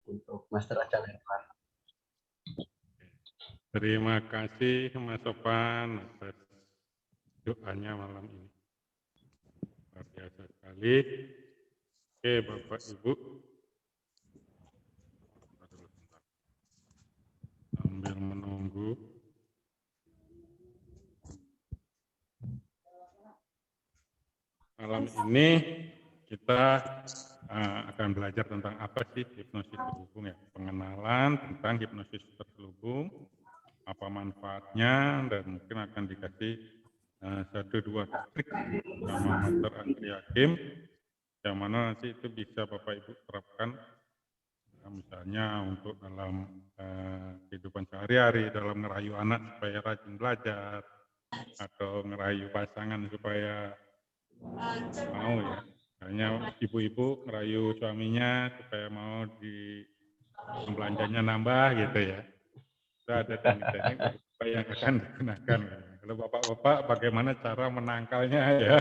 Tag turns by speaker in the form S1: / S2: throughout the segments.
S1: untuk Master Acalentra.
S2: Terima kasih Mas Sofan atas doanya malam ini. Luar biasa sekali. Oke, Bapak Ibu. Sambil menunggu. Malam ini kita akan belajar tentang apa sih hipnosis terselubung ya. Pengenalan tentang hipnosis terselubung, apa manfaatnya, dan mungkin akan dikasih 1-2 trik sama Master Andri Hakim, yang mana nanti itu bisa Bapak Ibu terapkan, misalnya untuk dalam kehidupan sehari-hari, dalam ngerayu anak supaya rajin belajar, atau ngerayu pasangan supaya mau ya. Misalnya ibu-ibu ngerayu suaminya supaya mau di belanjanya nambah gitu ya. Itu ada teknik-teknik yang akan digunakan. Kalau bapak-bapak bagaimana cara menangkalnya ya?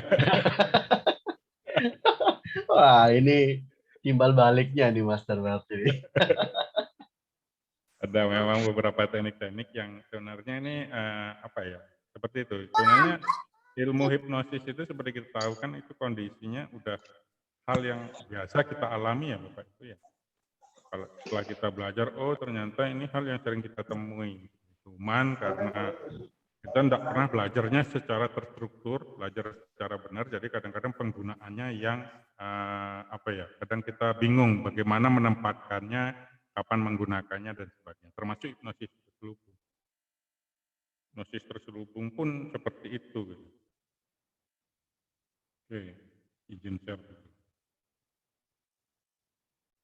S1: Wah, ini timbal baliknya nih Master berarti.
S2: Ada memang beberapa teknik-teknik yang sebenarnya ini apa ya? Seperti itu. Sebenarnya ilmu hipnosis itu seperti kita tahu kan itu kondisinya udah hal yang biasa kita alami ya Bapak Ibu ya. Kalau setelah kita belajar, oh ternyata ini hal yang sering kita temui. Cuman karena kita tidak pernah belajarnya secara terstruktur, belajar secara benar, jadi kadang-kadang penggunaannya yang apa ya, kadang kita bingung bagaimana menempatkannya, kapan menggunakannya dan sebagainya. Termasuk hipnosis terselubung. Hipnosis terselubung pun seperti itu. Gitu. Oke, izin share.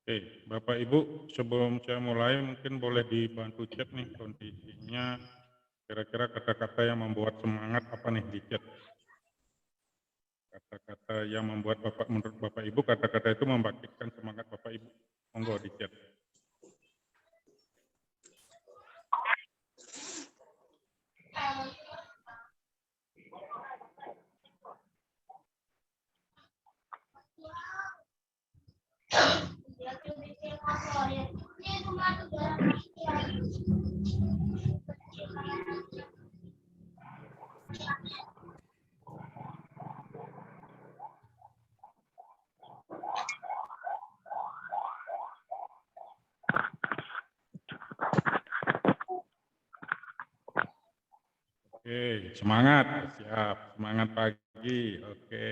S2: Oke, Bapak Ibu, sebelum saya mulai mungkin boleh dibantu cek nih kondisinya, kira-kira kata-kata yang membuat semangat apa nih di chat. Kata-kata yang membuat menurut Bapak Ibu, kata-kata itu membangkitkan semangat Bapak Ibu. Monggo di chat. Oke, semangat, siap, semangat pagi, oke.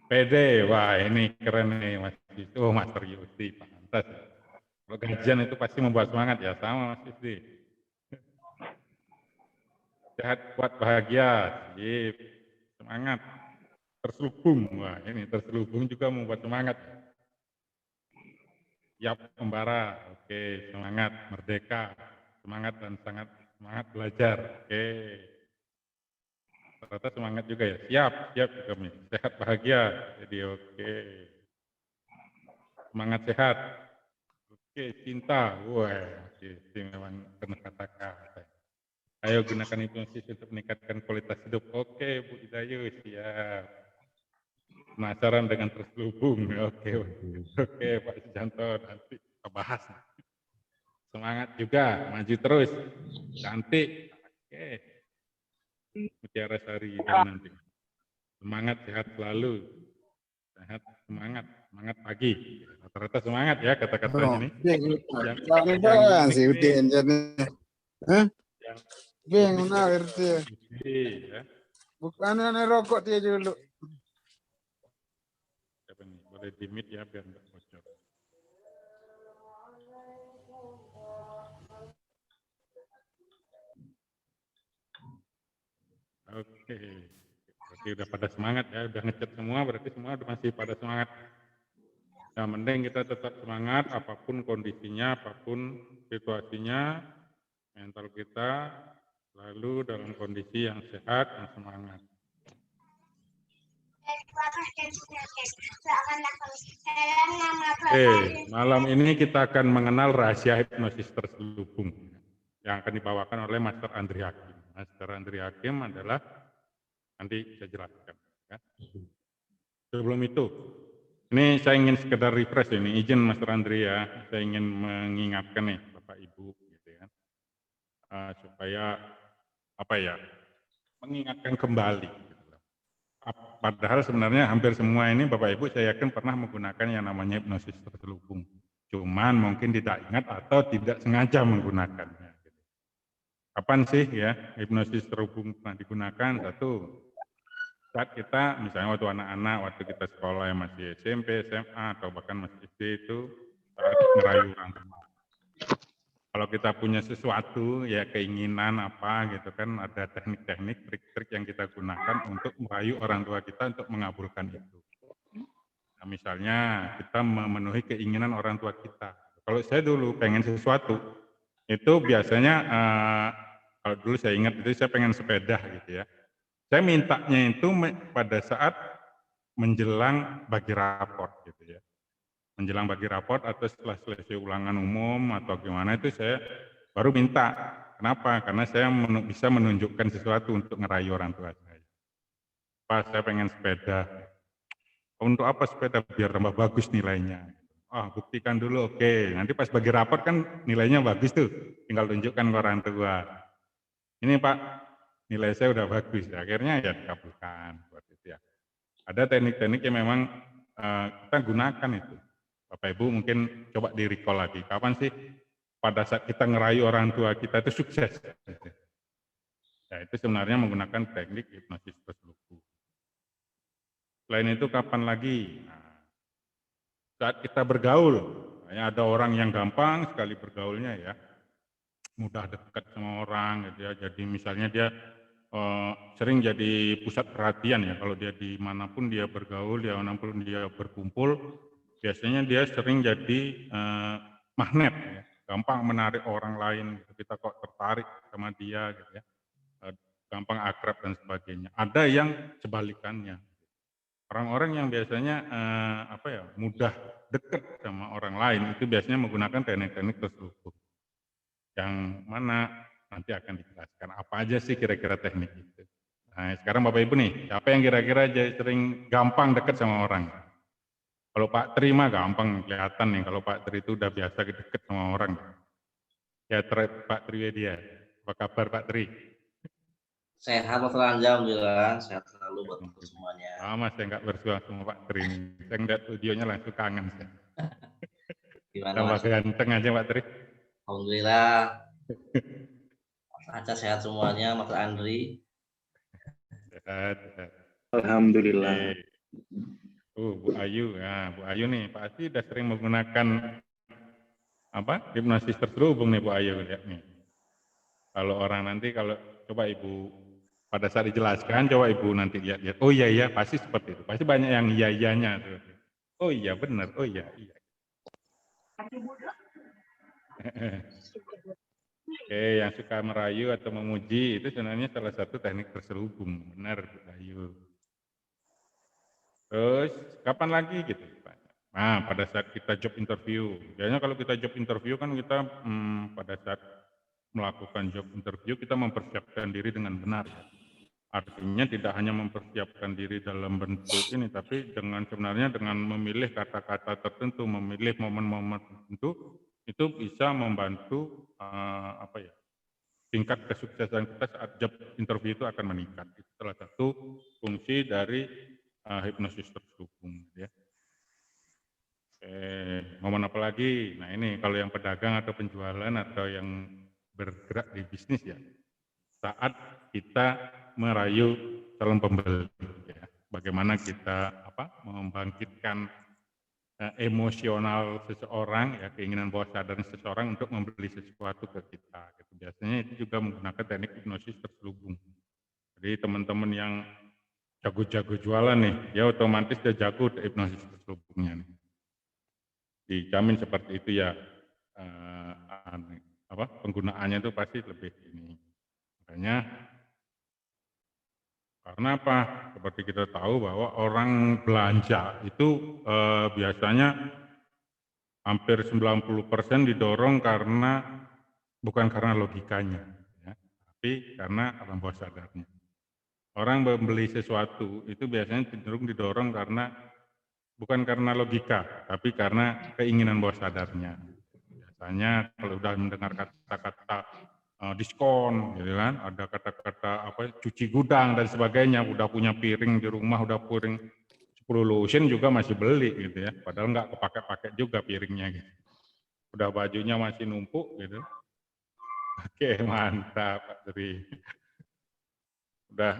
S2: PD, wah ini keren nih Mas Yusdi, oh Master Yusdi, pantas. Kalau gajian itu pasti membuat semangat ya, sama Mas Yusdi. Sehat, kuat, bahagia, sip, semangat. Terselubung, wah ini terselubung juga membuat semangat. Siap membara, oke, semangat, merdeka, semangat dan sangat semangat belajar, oke. Ternyata semangat juga ya, siap juga nih, sehat bahagia, jadi oke. Semangat sehat, oke, cinta, wah, oke, memang penuh kata-kata. Ayo gunakan hipnosis untuk meningkatkan kualitas hidup, oke Bu Idayu, siap. Penasaran dengan terselubung, oke Pak Sujanto, nanti kita bahas. Semangat juga, maju terus, cantik, oke. Mutiara Sari dan nanti. Semangat, sehat selalu, sehat, semangat pagi. Rata-rata semangat ya kata-katanya nih. Yang unik nih, yang ya.
S3: Bukan rokok dia dulu.
S2: Boleh di-mute ya biar nggak bocor. Oke, berarti udah pada semangat ya, udah ngechat semua, berarti semua masih pada semangat. Yang penting kita tetap semangat, apapun kondisinya, apapun situasinya, mental kita selalu dalam kondisi yang sehat dan semangat. Oke, malam ini kita akan mengenal rahasia hipnosis terselubung yang akan dibawakan oleh Master Andri Hakim. Master Andri Hakim adalah, nanti saya jelaskan. Ya. Sebelum itu, Ini saya ingin sekedar refresh ini, izin Mas Andri ya, saya ingin mengingatkan nih Bapak Ibu gitu ya, supaya apa ya, mengingatkan kembali. Gitu. Padahal sebenarnya hampir semua ini Bapak Ibu saya yakin pernah menggunakan yang namanya hipnosis terselubung. Cuman mungkin tidak ingat atau tidak sengaja menggunakannya. Kapan sih ya hipnosis terhubung pernah digunakan? Satu, saat kita misalnya waktu anak-anak, waktu kita sekolah yang masih SMP, SMA, atau bahkan masih SD itu saat ngerayu orang tua. Kalau kita punya sesuatu, ya keinginan apa gitu kan, ada teknik-teknik, trik-trik yang kita gunakan untuk merayu orang tua kita untuk mengabulkan itu. Nah, misalnya kita memenuhi keinginan orang tua kita. Kalau saya dulu pengen sesuatu, itu biasanya kalau dulu saya ingat itu saya pengen sepeda gitu ya. Saya mintanya itu pada saat menjelang bagi raport gitu ya. Menjelang bagi raport atau setelah selesai ulangan umum atau gimana itu saya baru minta. Kenapa? Karena saya bisa menunjukkan sesuatu untuk ngerayu orang tua saya. Pak, saya pengen sepeda. Untuk apa sepeda? Biar tambah bagus nilainya. Buktikan dulu, oke. Nanti pas bagi raport kan nilainya bagus tuh. Tinggal tunjukkan ke orang tua. Ini Pak, nilai saya udah bagus. Akhirnya ya dikabulkan. Buat itu ya. Ada teknik-teknik yang memang kita gunakan itu. Bapak Ibu mungkin coba di-recall lagi. Kapan sih pada saat kita ngerayu orang tua kita itu sukses? Ya, itu sebenarnya menggunakan teknik hipnosis terselubung. Selain itu kapan lagi? Nah, saat kita bergaul, ada orang yang gampang sekali bergaulnya ya, mudah dekat sama orang gitu ya. Jadi misalnya dia sering jadi pusat perhatian ya, kalau dia dimanapun dia bergaul, dimanapun dia berkumpul, biasanya dia sering jadi magnet ya, gampang menarik orang lain, gitu. Kita kok tertarik sama dia gitu ya, gampang akrab dan sebagainya. Ada yang sebalikannya, orang-orang yang biasanya mudah dekat sama orang lain itu biasanya menggunakan teknik-teknik terselubung. Yang mana nanti akan dijelaskan apa aja sih kira-kira teknik itu. Nah, sekarang Bapak Ibu nih, siapa yang kira-kira sering gampang dekat sama orang? Kalau Pak Tri mah gampang kelihatan nih, kalau Pak Tri itu udah biasa deket sama orang. Ya, Pak Tri dia. Apa kabar Pak Tri?
S4: Sehat Mas Ranjang, alhamdulillah. Sehat selalu buat semuanya.
S2: Lama saya nggak bersuara sama Pak Tri ini. Saya ngeliat videonya langsung kangen.
S4: Gimana
S2: Tambah
S4: Mas?
S2: ganteng aja Pak Tri.
S4: Alhamdulillah. Mas Aca sehat semuanya, Mas Andri.
S2: Sehat.
S5: Alhamdulillah.
S2: Bu Ayu, nah Bu Ayu nih, Pak Asti udah sering menggunakan hipnosis terselubung nih Bu Ayu lihat nih. Kalau orang nanti kalau coba Ibu pada saat dijelaskan, coba Ibu nanti lihat-lihat. Oh iya pasti seperti itu. Pasti banyak yang iya-iyanya tuh. Oh iya benar, oh iya. Oke, yang suka merayu atau memuji itu sebenarnya salah satu teknik terselubung, benar Bu Ayu. Terus kapan lagi gitu Pak? Nah, pada saat kita job interview. Biasanya kalau kita job interview kan kita pada saat melakukan job interview kita mempersiapkan diri dengan benar. Artinya tidak hanya mempersiapkan diri dalam bentuk ini, tapi sebenarnya dengan memilih kata-kata tertentu, memilih momen-momen tertentu, itu bisa membantu tingkat kesuksesan kita saat job interview itu akan meningkat. Itu salah satu fungsi dari hipnosis terselubung. Ya. Momen apa lagi? Nah ini kalau yang pedagang atau penjualan atau yang bergerak di bisnis ya, saat kita merayu calon pembeli, ya. Bagaimana kita membangkitkan emosional seseorang, ya keinginan bawah sadar seseorang untuk membeli sesuatu ke kita. Gitu. Biasanya itu juga menggunakan teknik hipnosis terselubung. Jadi teman-teman yang jago-jago jualan nih, ya otomatis dia jago hipnosis terselubungnya nih. Dijamin seperti itu ya, penggunaannya itu pasti lebih ini. Makanya karena apa? Seperti kita tahu bahwa orang belanja itu biasanya hampir 90% didorong bukan karena logikanya, ya, tapi karena alam bawah sadarnya. Orang membeli sesuatu itu biasanya cenderung didorong karena bukan karena logika, tapi karena keinginan bawah sadarnya. Biasanya kalau udah mendengar kata-kata diskon, gitu kan, ada kata-kata apa cuci gudang dan sebagainya, udah punya piring di rumah, udah piring 10 lusin juga masih beli gitu ya, padahal nggak kepake-pakai juga piringnya gitu. Udah bajunya masih numpuk gitu. Oke, mantap Pak Tri. Udah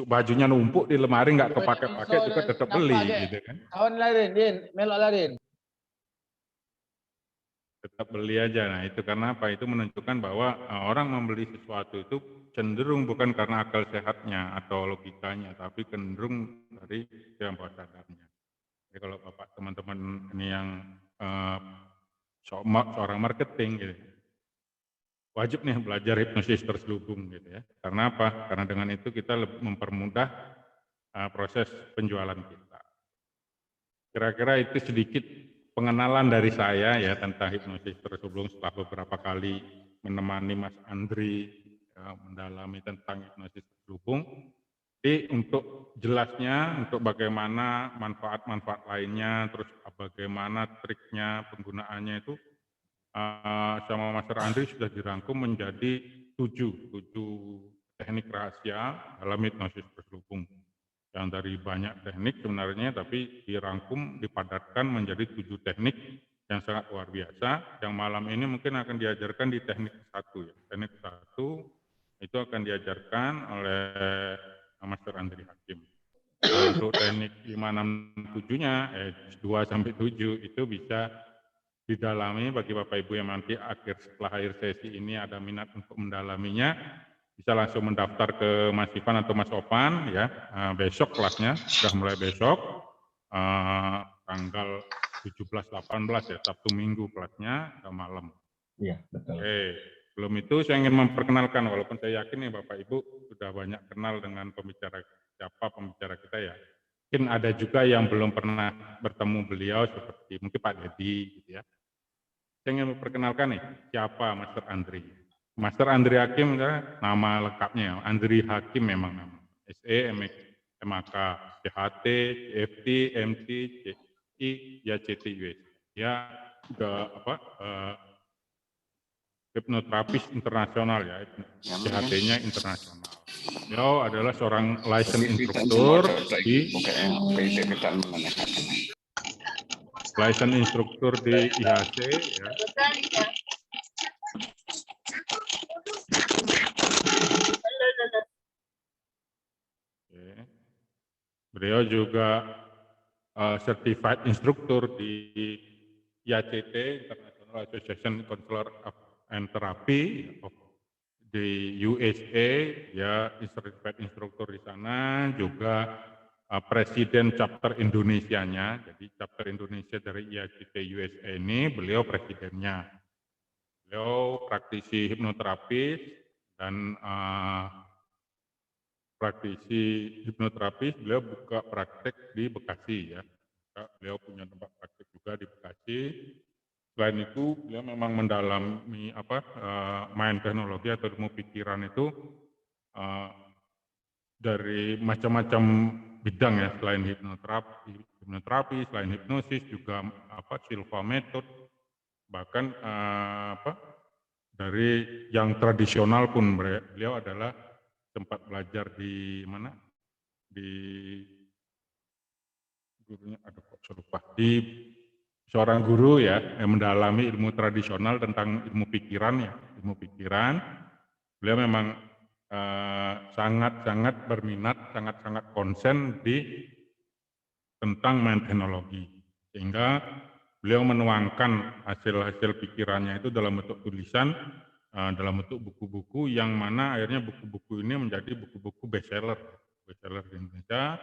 S2: bajunya numpuk di lemari nggak kepake-pakai juga tetap beli gitu kan.
S3: Kawan lain, Din, melok lain.
S2: Tetap beli aja. Nah itu karena apa? Itu menunjukkan bahwa orang membeli sesuatu itu cenderung bukan karena akal sehatnya atau logikanya, tapi cenderung dari yang bawah sadarnya. Jadi kalau Bapak teman-teman ini yang seorang marketing gitu, wajib nih belajar hipnosis terselubung gitu ya. Karena apa? Karena dengan itu kita mempermudah proses penjualan kita. Kira-kira itu sedikit pengenalan dari saya ya tentang hipnosis terselubung setelah beberapa kali menemani Mas Andri ya, mendalami tentang hipnosis terselubung. Jadi untuk jelasnya, untuk bagaimana manfaat-manfaat lainnya, terus bagaimana triknya, penggunaannya itu sama Mas Andri sudah dirangkum menjadi 7 teknik rahasia dalam hipnosis terselubung. Yang dari banyak teknik sebenarnya, tapi dirangkum, dipadatkan menjadi 7 teknik yang sangat luar biasa. Yang malam ini mungkin akan diajarkan di teknik 1 ya. Teknik 1 itu akan diajarkan oleh Master Andri Hakim. Nah, untuk teknik 567-nya, 2-7 itu bisa didalami bagi Bapak Ibu yang nanti setelah akhir sesi ini ada minat untuk mendalaminya, bisa langsung mendaftar ke Mas Ivan atau Mas Opan ya. Besok kelasnya sudah mulai besok tanggal 17-18 ya, Sabtu Minggu kelasnya malam.
S1: Iya, betul.
S2: Oke, sebelum itu saya ingin memperkenalkan, walaupun saya yakin nih Bapak Ibu sudah banyak kenal dengan pembicara kita ya. Mungkin ada juga yang belum pernah bertemu beliau seperti mungkin Pak Dedi gitu ya. Saya ingin memperkenalkan nih siapa Master Andri. Master Andri Hakim nama lengkapnya, Andri Hakim memang nama. SE, MAK, CHT, CFT, MT, CI, ya CT US. Ya hipnoterapis internasional ya, CHT-nya internasional. Beliau adalah seorang license instruktur di license instruktur di IHC ya. Beliau juga certified instruktur di IACT, International Association Counselor and Therapy di USA, ya certified instruktur di sana, juga presiden chapter Indonesianya. Jadi chapter Indonesia dari IACT USA ini beliau presidennya. Beliau praktisi hipnoterapis dan beliau buka praktek di Bekasi ya. Beliau punya tempat praktek juga di Bekasi. Selain itu, beliau memang mendalami main teknologi atau ilmu pikiran itu dari macam-macam bidang ya, selain hipnoterapi, selain hipnosis juga Silva method, bahkan dari yang tradisional pun beliau adalah sempat belajar di mana, di gurunya di seorang guru ya yang mendalami ilmu tradisional tentang ilmu pikiran ya, ilmu pikiran. Beliau memang sangat-sangat berminat, sangat-sangat konsen di tentang main teknologi, sehingga beliau menuangkan hasil-hasil pikirannya itu dalam bentuk tulisan, dalam bentuk buku-buku yang mana akhirnya buku-buku ini menjadi buku-buku bestseller di Indonesia.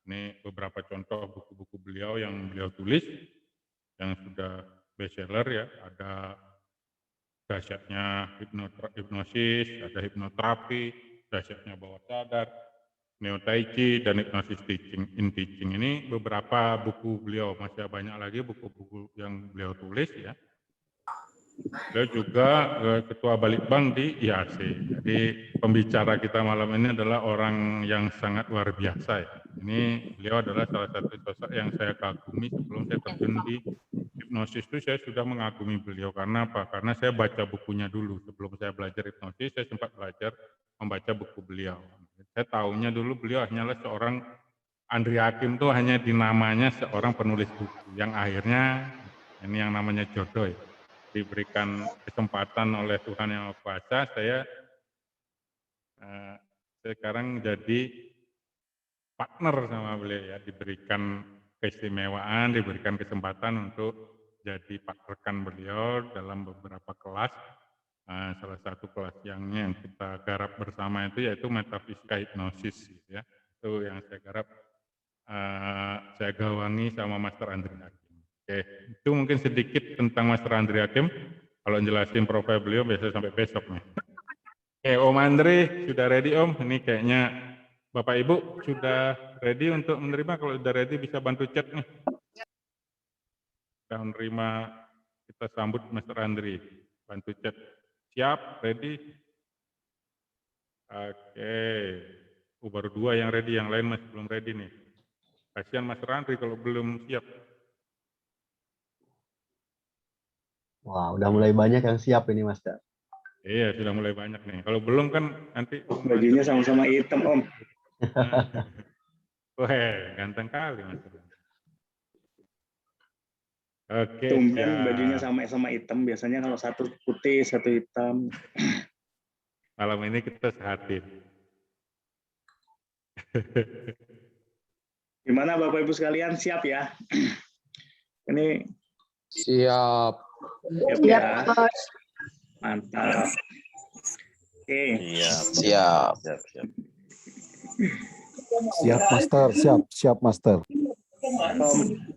S2: Ini beberapa contoh buku-buku beliau yang beliau tulis yang sudah bestseller ya. Ada dahsyatnya hipnosis, ada hipnoterapi, dahsyatnya bawah sadar, neo tai chi, dan hipnosis teaching in teaching. Ini beberapa buku beliau, masih banyak lagi buku-buku yang beliau tulis ya. Beliau juga ketua Balitbang di IHC. Jadi pembicara kita malam ini adalah orang yang sangat luar biasa ya. Ini beliau adalah salah satu sosok yang saya kagumi sebelum saya terjun di hipnosis itu saya sudah mengagumi beliau. Karena apa? Karena saya baca bukunya dulu. Sebelum saya belajar hipnosis, saya sempat belajar membaca buku beliau. Saya tahunya dulu beliau hanyalah seorang Andri Hakim tuh hanya di namanya seorang penulis buku yang akhirnya ini yang namanya jodoh ya. Diberikan kesempatan oleh Tuhan Yang Maha Kuasa, saya sekarang jadi partner sama beliau ya, diberikan keistimewaan, diberikan kesempatan untuk jadi rekan beliau dalam beberapa kelas. Salah satu kelas yang kita garap bersama itu yaitu metafisika hipnosis gitu ya. Itu yang saya garap, saya gawangi sama Master Andri Hakim. Oke, itu mungkin sedikit tentang Master Andri Hakim. Kalau jelasin profil beliau biasa sampai besok nih. Oke, Om Andri sudah ready Om? Ini kayaknya Bapak Ibu sudah ready untuk menerima. Kalau sudah ready bisa bantu chat nih. Sudah menerima, kita sambut Master Andri. Bantu chat. Siap, ready? Oke. Baru 2 yang ready, yang lain masih belum ready nih. Kasihan Master Andri kalau belum siap.
S1: Wah, udah mulai banyak yang siap ini, Master.
S2: Iya, sudah mulai banyak nih. Kalau belum kan nanti
S5: Bajunya sama-sama hitam, Om.
S2: Wah, ganteng kali Mas. Oke,
S5: Tumben
S2: siap.
S5: bajunya sama-sama hitam. Biasanya kalau satu putih, satu hitam.
S2: Malam ini kita sehatin.
S5: Gimana Bapak Ibu sekalian, siap ya? Ini
S3: Siap.
S5: siap ya? Mantap. Oke.
S6: Siap.
S7: Siap Master, siap Master.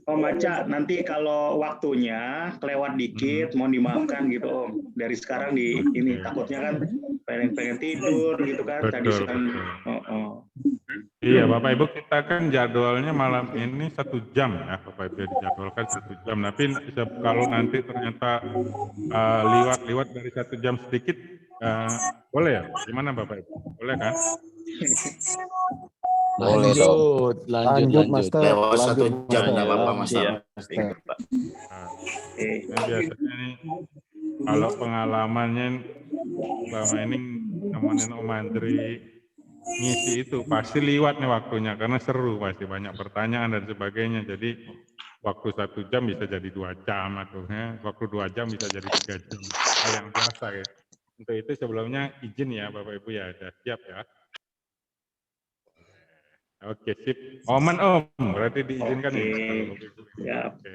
S5: Om Aca, nanti kalau waktunya kelewat dikit, mohon dimaafkan gitu Om. Dari sekarang di ini takutnya kan pengen tidur gitu kan. Tadi
S2: Betul. Iya, Bapak Ibu kita kan jadwalnya malam ini 1 jam ya, Bapak Ibu dijadwalkan 1 jam. Tapi kalau nanti ternyata liwat dari 1 jam sedikit, boleh ya? Gimana Bapak Ibu? Boleh kan?
S6: Boleh dong.
S7: Lanjut Master.
S6: Lewat 1
S7: Lanjut,
S6: jam
S7: Master.
S6: nggak apa-apa Mas.
S7: Lanjut,
S6: Ya.
S7: Master.
S2: Nah, biasanya nih kalau pengalamannya selama ini nemenin Om Andri ngisi itu pasti liwat nih waktunya karena seru, pasti banyak pertanyaan dan sebagainya. Jadi waktu 1 jam bisa jadi 2 jam atau waktu 2 jam bisa jadi 3 jam. Hal yang biasa ya. Untuk itu sebelumnya izin ya Bapak Ibu ya, sudah siap ya. Oke, sip. Momen Om, berarti diizinkan ya.
S5: Siap.
S2: Oke.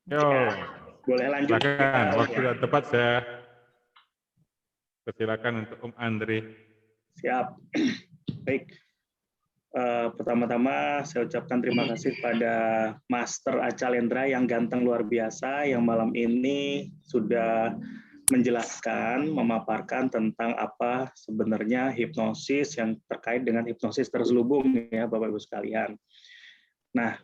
S2: Yo,
S5: Boleh lanjut.
S2: silakan. Waktu sudah tepat saya persilakan untuk Om Andri.
S5: Siap. Baik. Pertama-tama saya ucapkan terima kasih pada Master Aca Lendra yang ganteng luar biasa yang malam ini sudah menjelaskan, memaparkan tentang apa sebenarnya hipnosis yang terkait dengan hipnosis terselubung ya Bapak Ibu sekalian. Nah,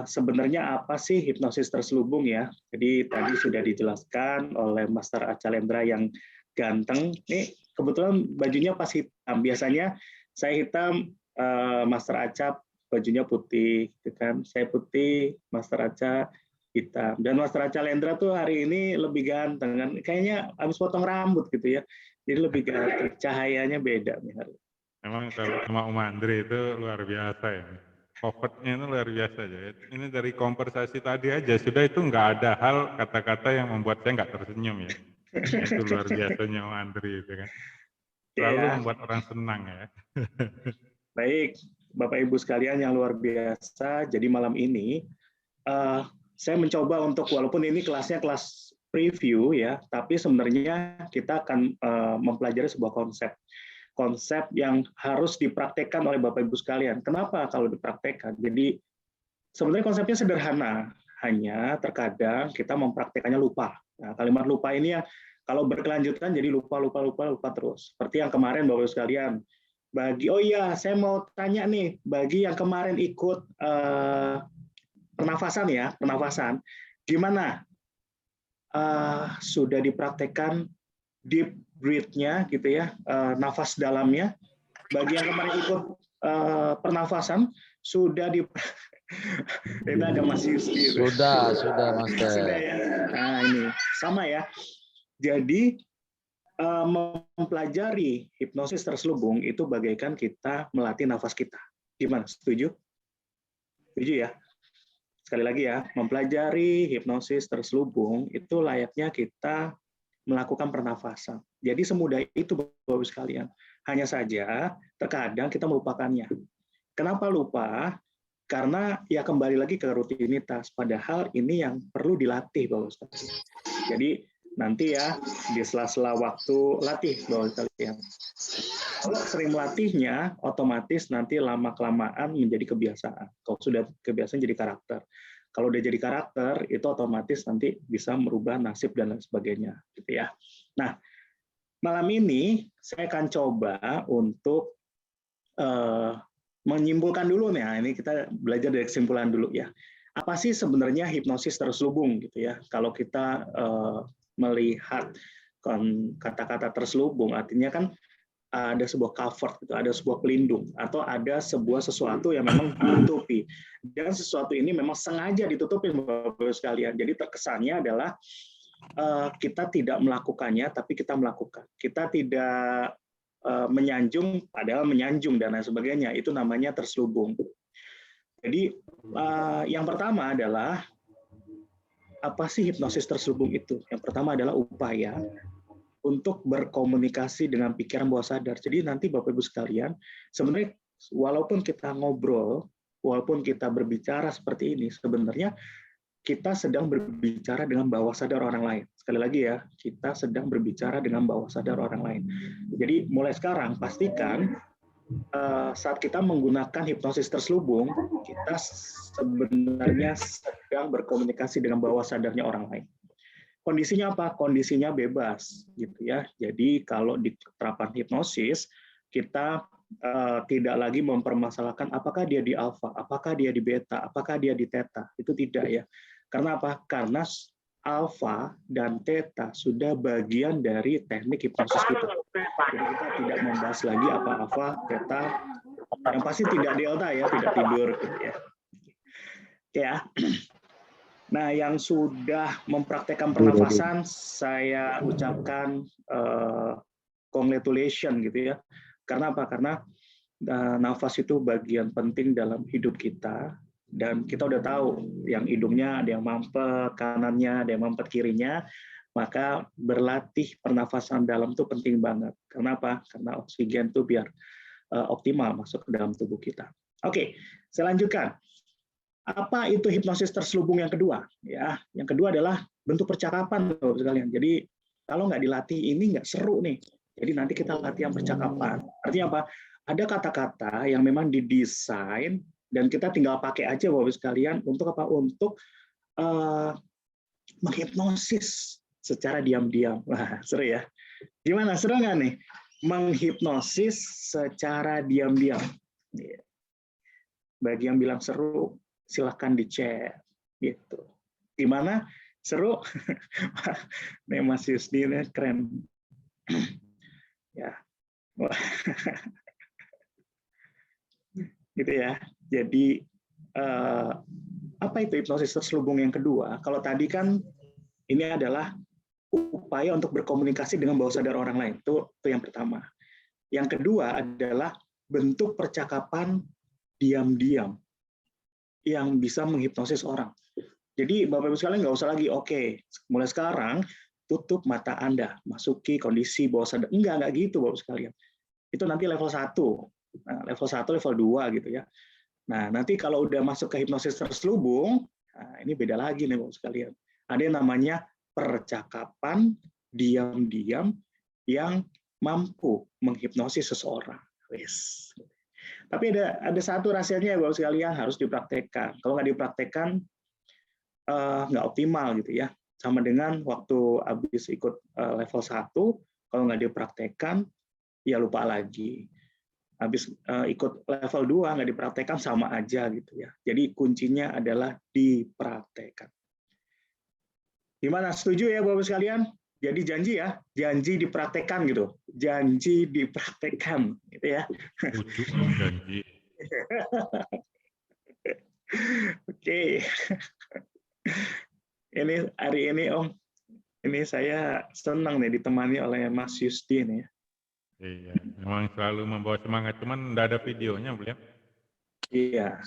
S5: sebenarnya apa sih hipnosis terselubung ya? Jadi tadi sudah dijelaskan oleh Master Aca Lendra yang ganteng. Ini kebetulan bajunya pas hitam. Biasanya saya hitam, Master Aca bajunya putih, gitu kan? Saya putih, Master Aca hitam. Dan Master Aca Lendra tuh hari ini lebih ganteng kan? Kayaknya habis potong rambut gitu ya. Jadi lebih ganteng. Cahayanya beda nih hari.
S2: Memang kalau sama Om Andri itu luar biasa ya. Covernya itu luar biasa aja. Ini dari konversasi tadi aja sudah itu nggak ada hal kata-kata yang membuat saya nggak tersenyum ya. Itu luar biasanya Om Andri itu kan. Selalu membuat orang senang ya.
S5: Baik, Bapak Ibu sekalian yang luar biasa. Jadi malam ini saya mencoba untuk walaupun ini kelasnya kelas preview ya, tapi sebenarnya kita akan mempelajari sebuah konsep yang harus dipraktekkan oleh Bapak Ibu sekalian. Kenapa kalau dipraktekkan? Jadi sebenarnya konsepnya sederhana, hanya terkadang kita mempraktekannya lupa. Nah, kalimat lupa ini ya kalau berkelanjutan jadi lupa terus. Seperti yang kemarin Bapak Ibu sekalian. Oh iya, saya mau tanya nih, bagi yang kemarin ikut pernafasan, gimana? Sudah dipraktekkan deep breathe-nya gitu ya, nafas dalamnya. Bagi yang kemarin ikut pernafasan sudah di itu ada Mas Yusti.
S6: Sudah, Master.
S5: Sudah ya. Nah, ini sama ya. Jadi mempelajari hipnosis terselubung itu bagaikan kita melatih nafas kita. Gimana? Setuju? Setuju ya? Sekali lagi ya, mempelajari hipnosis terselubung itu layaknya kita melakukan pernafasan. Jadi semudah itu Bapak-Ibu sekalian. Hanya saja terkadang kita melupakannya. Kenapa lupa? Karena ya kembali lagi ke rutinitas. Padahal ini yang perlu dilatih Bapak-Ibu sekalian. Jadi nanti ya di sela-sela waktu latih Bapak-Ibu sekalian. Kalau sering melatihnya, otomatis nanti lama-kelamaan menjadi kebiasaan. Kalau sudah kebiasaan jadi karakter. Kalau udah jadi karakter, itu otomatis nanti bisa merubah nasib dan lain sebagainya, gitu ya. Nah, malam ini saya akan coba untuk menyimpulkan dulu nih. Nah, ini kita belajar dari kesimpulan dulu ya. Apa sih sebenarnya hipnosis terselubung, gitu ya? Kalau kita melihat kata-kata terselubung, artinya kan ada sebuah cover, gitu, ada sebuah pelindung, atau ada sebuah sesuatu yang memang ditutupi. Dan sesuatu ini memang sengaja ditutupi, Bapak-Ibu sekalian. Jadi terkesannya adalah kita tidak melakukannya, tapi kita melakukan. Kita tidak menyanjung, padahal menyanjung, dan lain sebagainya. Itu namanya terselubung. Jadi yang pertama adalah, apa sih hipnosis terselubung itu? Yang pertama adalah upaya untuk berkomunikasi dengan pikiran bawah sadar. Jadi nanti Bapak-Ibu sekalian, sebenarnya walaupun kita ngobrol, walaupun kita berbicara seperti ini, sebenarnya kita sedang berbicara dengan bawah sadar orang lain. Sekali lagi ya, kita sedang berbicara dengan bawah sadar orang lain. Jadi mulai sekarang, pastikan saat kita menggunakan hipnosis terselubung, kita sebenarnya sedang berkomunikasi dengan bawah sadarnya orang lain. Kondisinya apa? Kondisinya bebas, gitu ya. Jadi kalau di terapan hipnosis, kita tidak lagi mempermasalahkan apakah dia di alfa, apakah dia di beta, apakah dia di theta. Itu tidak ya. Karena apa? Karena alfa dan theta sudah bagian dari teknik hipnosis kita. Jadi kita tidak membahas lagi apa alfa, theta, yang pasti tidak delta ya, tidak tidur, gitu ya. Ya. Nah, yang sudah mempraktekkan pernafasan, saya ucapkan congratulations gitu ya. Karena apa? Karena nafas itu bagian penting dalam hidup kita, dan kita udah tahu yang hidungnya ada yang mampet kanannya, ada yang mampet kirinya, maka berlatih pernafasan dalam itu penting banget. Karena apa? Karena oksigen itu biar optimal masuk ke dalam tubuh kita. Oke, saya lanjutkan. Apa itu hipnosis terselubung yang kedua? Ya, yang kedua adalah bentuk percakapan, Bapak sekalian. Jadi kalau nggak dilatih ini nggak seru nih. Jadi nanti kita latihan percakapan. Artinya apa? Ada kata-kata yang memang didesain dan kita tinggal pakai aja, Bapak sekalian, untuk apa? Untuk menghipnosis secara diam-diam. Wah, seru ya. Gimana? Seru nggak nih? Menghipnosis secara diam-diam. Bagi yang bilang seru, silahkan di chat gitu. Gimana? Seru? Nih Mas Yusdi ini keren. Ya. Gitu ya. Jadi apa itu hipnosis terselubung yang kedua? Kalau tadi kan ini adalah upaya untuk berkomunikasi dengan bawah sadar orang lain. Itu yang pertama. Yang kedua adalah bentuk percakapan diam-diam yang bisa menghipnosis orang. Jadi Bapak-Ibu sekalian nggak usah lagi, oke, mulai sekarang tutup mata Anda, masuki kondisi bawah sadar. Enggak gitu Bapak sekalian. Itu nanti level 1. Nah, level 1, level 2 gitu ya. Nah, nanti kalau udah masuk ke hipnosis terselubung, nah ini beda lagi nih Bapak sekalian. Ada yang namanya percakapan diam-diam yang mampu menghipnosis seseorang. Wes. Tapi ada satu rahasianya Bapak sekalian, harus dipraktekkan. Kalau nggak dipraktekkan, nggak optimal gitu ya. Sama dengan waktu habis ikut level 1, kalau nggak dipraktekkan, ya lupa lagi. Habis ikut level 2, nggak dipraktekkan, sama aja gitu ya. Jadi kuncinya adalah dipraktekkan. Gimana? Setuju ya Bapak sekalian? Jadi janji ya, janji dipraktekkan gitu. Janji dipraktekkan gitu ya.
S2: Ujuk janji.
S5: Oke. Ini hari ini Om, ini saya senang nih ditemani oleh Mas Yusdi nih ya.
S2: Iya, memang selalu membawa semangat, cuman enggak ada videonya beliau.
S5: Iya.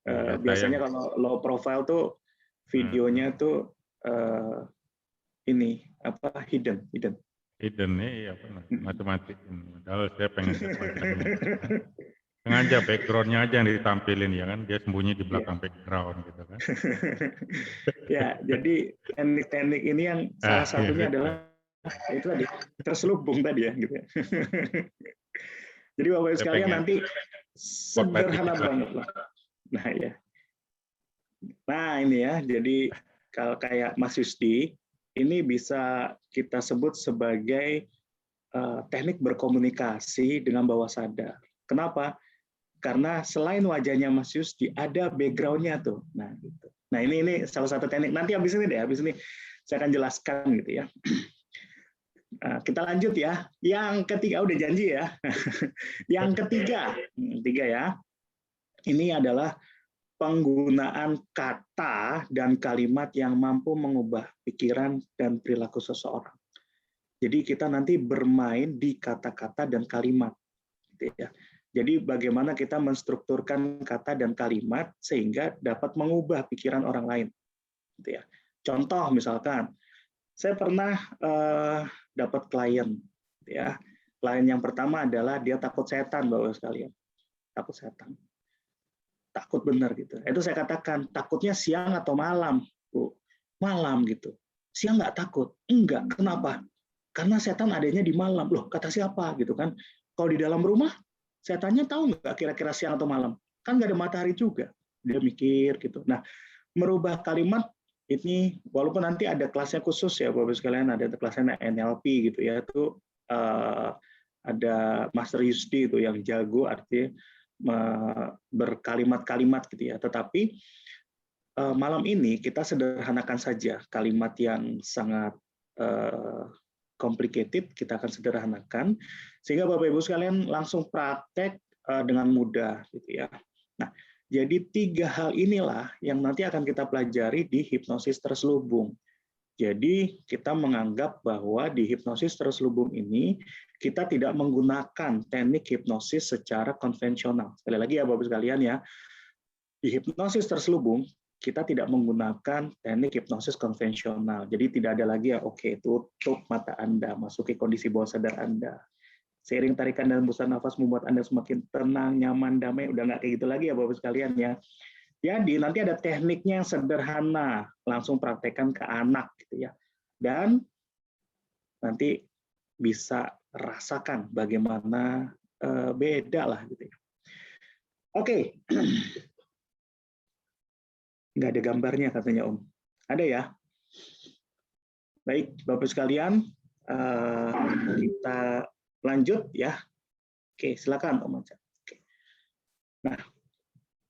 S2: Iya,
S5: Biasanya
S2: sayang.
S5: kalau low profile tuh videonya tuh ini apa hidden.
S2: Hidden nih, apa matematik. Padahal saya pengen lihat wajahnya. Sengaja background-nya aja yang ditampilin ya kan, dia sembunyi di belakang background gitu kan.
S5: Ya, jadi teknik-teknik ini yang salah satunya adalah itu tadi terselubung tadi ya gitu ya. Jadi Bapak Ibu sekalian nanti sederhana banget lah. Nah ya. Nah ini ya, jadi kalau kayak Mas Yusdi ini bisa kita sebut sebagai teknik berkomunikasi dengan bawah sadar. Kenapa? Karena selain wajahnya Mas Yusdi ada background-nya tuh. Nah, gitu. Nah, ini salah satu teknik. Nanti habis ini saya akan jelaskan gitu ya. Nah, kita lanjut ya. Yang ketiga udah janji ya. Yang ketiga ya. Ini adalah penggunaan kata dan kalimat yang mampu mengubah pikiran dan perilaku seseorang. Jadi kita nanti bermain di kata-kata dan kalimat gitu ya. Jadi bagaimana kita menstrukturkan kata dan kalimat sehingga dapat mengubah pikiran orang lain. Gitu ya. Contoh misalkan, saya pernah dapat klien. Gitu ya. Klien yang pertama adalah dia takut setan, Bapak sekalian. Takut setan. Takut benar gitu. Itu saya katakan, takutnya siang atau malam, Bu? Malam gitu. Siang nggak takut? Enggak. Kenapa? Karena setan adanya di malam. Loh, kata siapa gitu kan? Kalau di dalam rumah, setannya tahu nggak kira-kira siang atau malam? Kan nggak ada matahari juga. Dia mikir gitu. Nah, merubah kalimat ini, walaupun nanti ada kelasnya khusus ya, Bapak sekalian, ada kelasnya NLP gitu ya, itu ada Master Yusdi itu yang jago artinya berkalimat-kalimat gitu ya. Tetapi malam ini kita sederhanakan saja kalimat yang sangat complicated, kita akan sederhanakan sehingga Bapak Ibu sekalian langsung praktek dengan mudah gitu ya. Nah, jadi 3 hal inilah yang nanti akan kita pelajari di hipnosis terselubung. Jadi kita menganggap bahwa di hipnosis terselubung ini kita tidak menggunakan teknik hipnosis secara konvensional. Sekali lagi ya Bapak Ibu sekalian ya, di hipnosis terselubung kita tidak menggunakan teknik hipnosis konvensional. Jadi tidak ada lagi ya, oke, tutup mata Anda, masuki kondisi bawah sadar Anda. Seiring tarikan dan hembusan nafas membuat Anda semakin tenang, nyaman, damai. Udah nggak kayak gitu lagi ya Bapak sekalian ya. Jadi nanti ada tekniknya yang sederhana, langsung praktekkan ke anak gitu ya. Dan nanti bisa rasakan bagaimana beda lah gitu ya. Oke. Nggak ada gambarnya katanya Om. Ada ya? Baik, Bapak sekalian, kita lanjut ya. Oke, silakan Om Anca. Oke. Nah,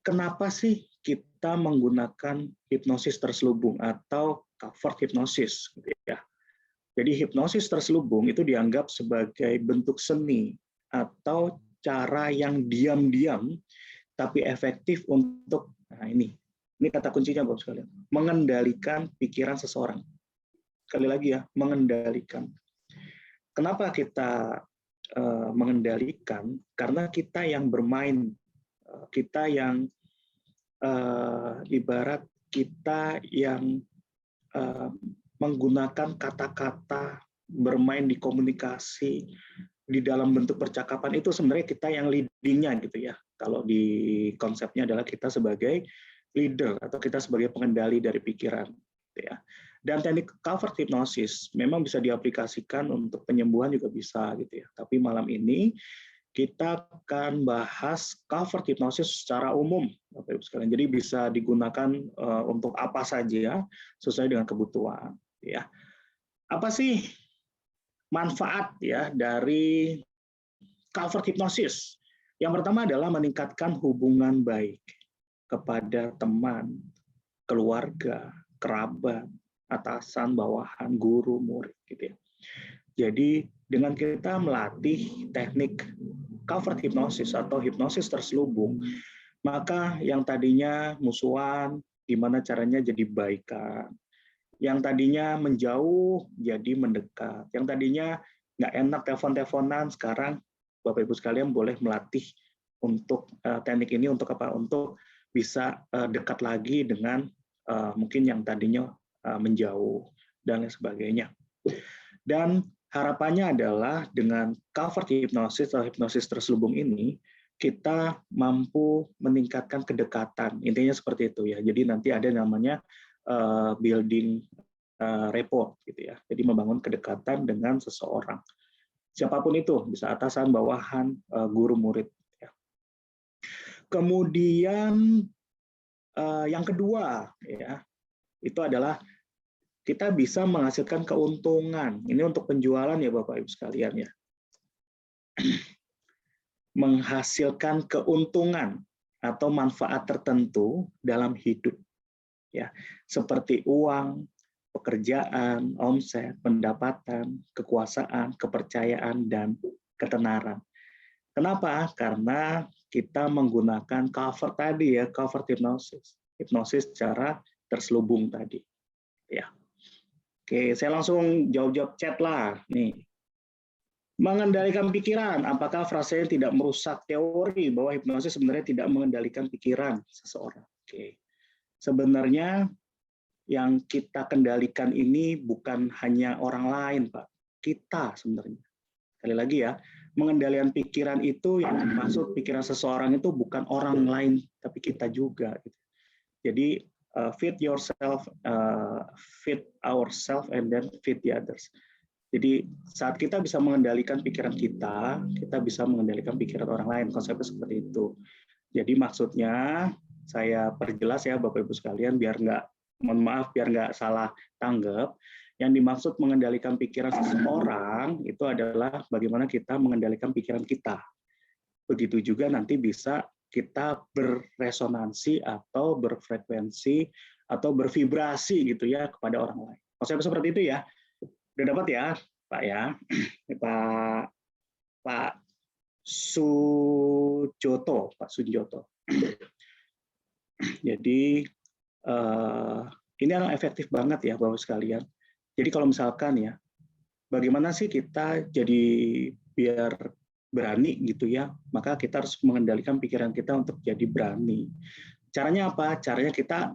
S5: kenapa sih kita menggunakan hipnosis terselubung atau covered hypnosis? Gitu ya. Jadi hipnosis terselubung itu dianggap sebagai bentuk seni atau cara yang diam-diam tapi efektif untuk, nah ini kata kuncinya Bapak sekalian, mengendalikan pikiran seseorang. Sekali lagi ya, mengendalikan. Kenapa kita mengendalikan? Karena kita yang bermain, kita yang ibarat kita yang menggunakan kata-kata, bermain di komunikasi, di dalam bentuk percakapan itu sebenarnya kita yang leading-nya gitu ya. Kalau di konsepnya adalah kita sebagai leader atau kita sebagai pengendali dari pikiran. Gitu ya. Dan teknik covered hypnosis memang bisa diaplikasikan untuk penyembuhan juga bisa gitu ya. Tapi malam ini kita akan bahas covered hypnosis secara umum, Bapak Ibu sekalian. Jadi bisa digunakan untuk apa saja sesuai dengan kebutuhan. Ya. Apa sih manfaat ya dari covered hypnosis? Yang pertama adalah meningkatkan hubungan baik kepada teman, keluarga, kerabat, atasan, bawahan, guru, murid gitu ya. Jadi dengan kita melatih teknik covert hipnosis atau hipnosis terselubung, maka yang tadinya musuhan, gimana caranya jadi baikan. Yang tadinya menjauh jadi mendekat. Yang tadinya nggak enak telepon-teleponan, sekarang Bapak Ibu sekalian boleh melatih untuk teknik ini untuk apa? Untuk bisa dekat lagi dengan mungkin yang tadinya menjauh dan lain sebagainya. Dan harapannya adalah dengan covert hipnosis atau hipnosis terselubung ini, kita mampu meningkatkan kedekatan. Intinya seperti itu ya. Jadi nanti ada namanya building rapport gitu ya. Jadi membangun kedekatan dengan seseorang. Siapapun itu, bisa atasan, bawahan, guru, murid. Ya. Kemudian yang kedua ya, itu adalah kita bisa menghasilkan keuntungan. Ini untuk penjualan ya Bapak Ibu sekalian ya. Menghasilkan keuntungan atau manfaat tertentu dalam hidup. Ya, seperti uang, pekerjaan, omset, pendapatan, kekuasaan, kepercayaan, dan ketenaran. Kenapa? Karena kita menggunakan cover tadi ya, cover hipnosis. Hipnosis secara terselubung tadi. Ya. Oke, saya langsung jawab-jawab chat lah. Nih. Mengendalikan pikiran, apakah frasanya tidak merusak teori bahwa hipnosis sebenarnya tidak mengendalikan pikiran seseorang? Oke. Sebenarnya yang kita kendalikan ini bukan hanya orang lain, Pak. Kita sebenarnya. Sekali lagi ya, mengendalikan pikiran itu yang dimaksud pikiran seseorang itu bukan orang lain, tapi kita juga. Jadi feed yourself, feed ourselves, and then feed the others. Jadi saat kita bisa mengendalikan pikiran kita bisa mengendalikan pikiran orang lain. Konsepnya seperti itu. Jadi maksudnya saya perjelas ya Bapak Ibu sekalian biar nggak salah tanggap. Yang dimaksud mengendalikan pikiran seseorang itu adalah bagaimana kita mengendalikan pikiran kita. Begitu juga nanti bisa kita berresonansi atau berfrekuensi atau bervibrasi gitu ya kepada orang lain. Konsepnya seperti itu ya. Udah dapat ya, Pak ya. Pak Sujoto, Pak Sunjoto. Jadi ini adalah efektif banget ya Bapak sekalian. Jadi kalau misalkan ya, bagaimana sih kita jadi biar berani gitu ya, maka kita harus mengendalikan pikiran kita untuk jadi berani. Caranya apa? Caranya kita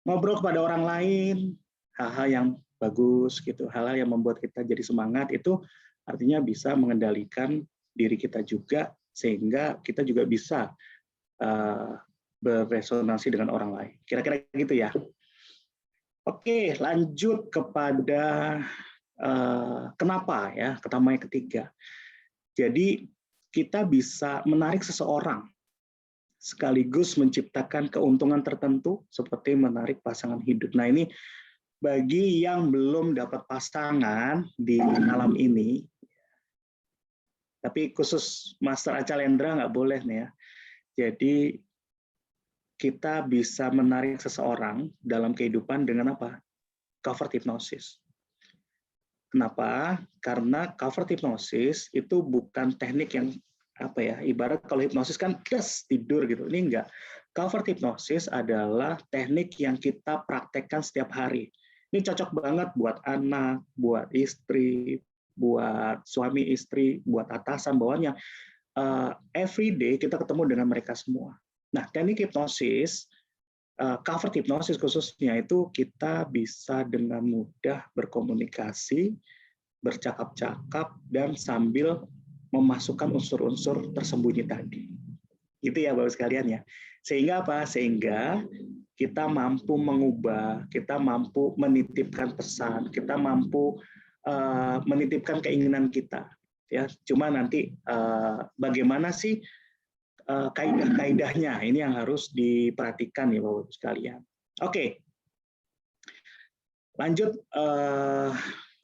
S5: ngobrol kepada orang lain, hal-hal yang bagus gitu, hal-hal yang membuat kita jadi semangat, itu artinya bisa mengendalikan diri kita juga, sehingga kita juga bisa berresonansi dengan orang lain. Kira-kira gitu ya. Oke, lanjut kepada kenapa ya, pertama yang ketiga. Jadi kita bisa menarik seseorang sekaligus menciptakan keuntungan tertentu seperti menarik pasangan hidup. Nah ini bagi yang belum dapat pasangan di malam ini, tapi khusus Master Acalendra nggak boleh nih ya. Jadi kita bisa menarik seseorang dalam kehidupan dengan apa? Covert hipnosis. Kenapa? Karena covert hipnosis itu bukan teknik yang apa ya, ibarat kalau hipnosis kan tidur gitu. Ini enggak. Covert hipnosis adalah teknik yang kita praktekkan setiap hari. Ini cocok banget buat anak, buat istri, buat suami istri, buat atasan, bawahannya. Every day kita ketemu dengan mereka semua. Nah, teknik hipnosis, covert hipnosis khususnya itu kita bisa dengan mudah berkomunikasi, bercakap-cakap, dan sambil memasukkan unsur-unsur tersembunyi tadi. Gitu ya Bapak sekalian ya. Sehingga apa? Sehingga kita mampu mengubah, kita mampu menitipkan pesan, kita mampu menitipkan keinginan kita. Ya, cuma nanti bagaimana sih kaidah-kaidahnya ini yang harus diperhatikan ya Bapak sekalian. Oke. Lanjut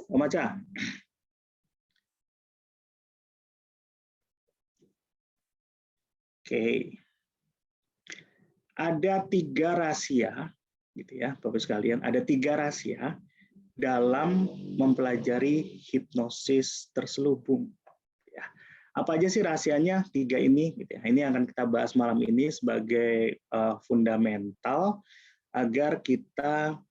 S5: Om Aca. Oke. Ada 3 rahasia gitu ya, Bapak sekalian. Ada 3 rahasia dalam mempelajari hipnosis terselubung. Ya. Apa aja sih rahasianya 3 ini? Gitu ya. Ini yang akan kita bahas malam ini sebagai fundamental agar kita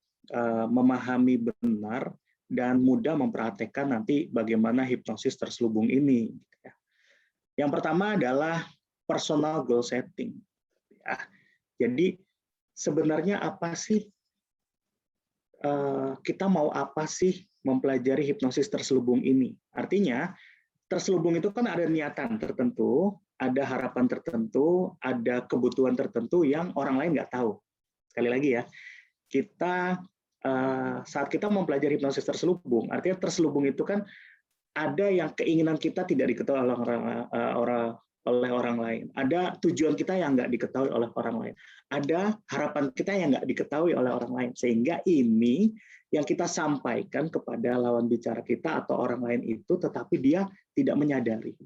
S5: memahami benar dan mudah mempraktekkan nanti bagaimana hipnosis terselubung ini. Gitu ya. Yang pertama adalah personal goal setting. Ya. Jadi sebenarnya apa sih kita mau apa sih mempelajari hipnosis terselubung ini? Artinya terselubung itu kan ada niatan tertentu, ada harapan tertentu, ada kebutuhan tertentu yang orang lain nggak tahu. Sekali lagi ya, kita saat kita mempelajari hipnosis terselubung, artinya terselubung itu kan ada yang keinginan kita tidak diketahui oleh orang lain, ada tujuan kita yang nggak diketahui oleh orang lain, ada harapan kita yang nggak diketahui oleh orang lain, sehingga ini yang kita sampaikan kepada lawan bicara kita atau orang lain itu, tetapi dia tidak menyadari.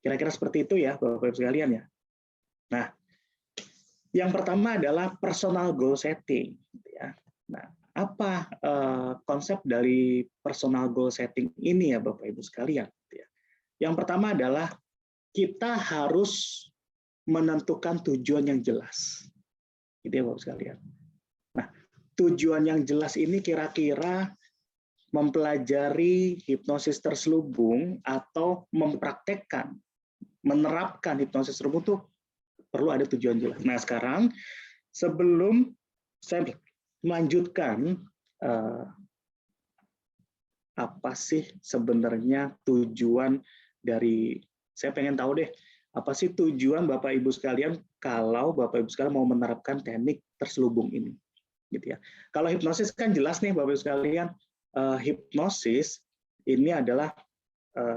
S5: Kira-kira seperti itu ya, Bapak-Ibu sekalian ya. Nah, yang pertama adalah personal goal setting. Ya. Nah, apa konsep dari personal goal setting ini ya, Bapak-Ibu sekalian? Yang pertama adalah kita harus menentukan tujuan yang jelas. Gitu ya, Bapak sekalian. Nah, tujuan yang jelas ini kira-kira mempelajari hipnosis terselubung atau mempraktekkan, menerapkan hipnosis terselubung itu perlu ada tujuan jelas. Nah, sekarang sebelum saya melanjutkan apa sih sebenarnya tujuan dari, saya pengen tahu deh, apa sih tujuan Bapak Ibu sekalian kalau Bapak Ibu sekalian mau menerapkan teknik terselubung ini, gitu ya. Kalau hipnosis kan jelas nih Bapak Ibu sekalian, hipnosis ini adalah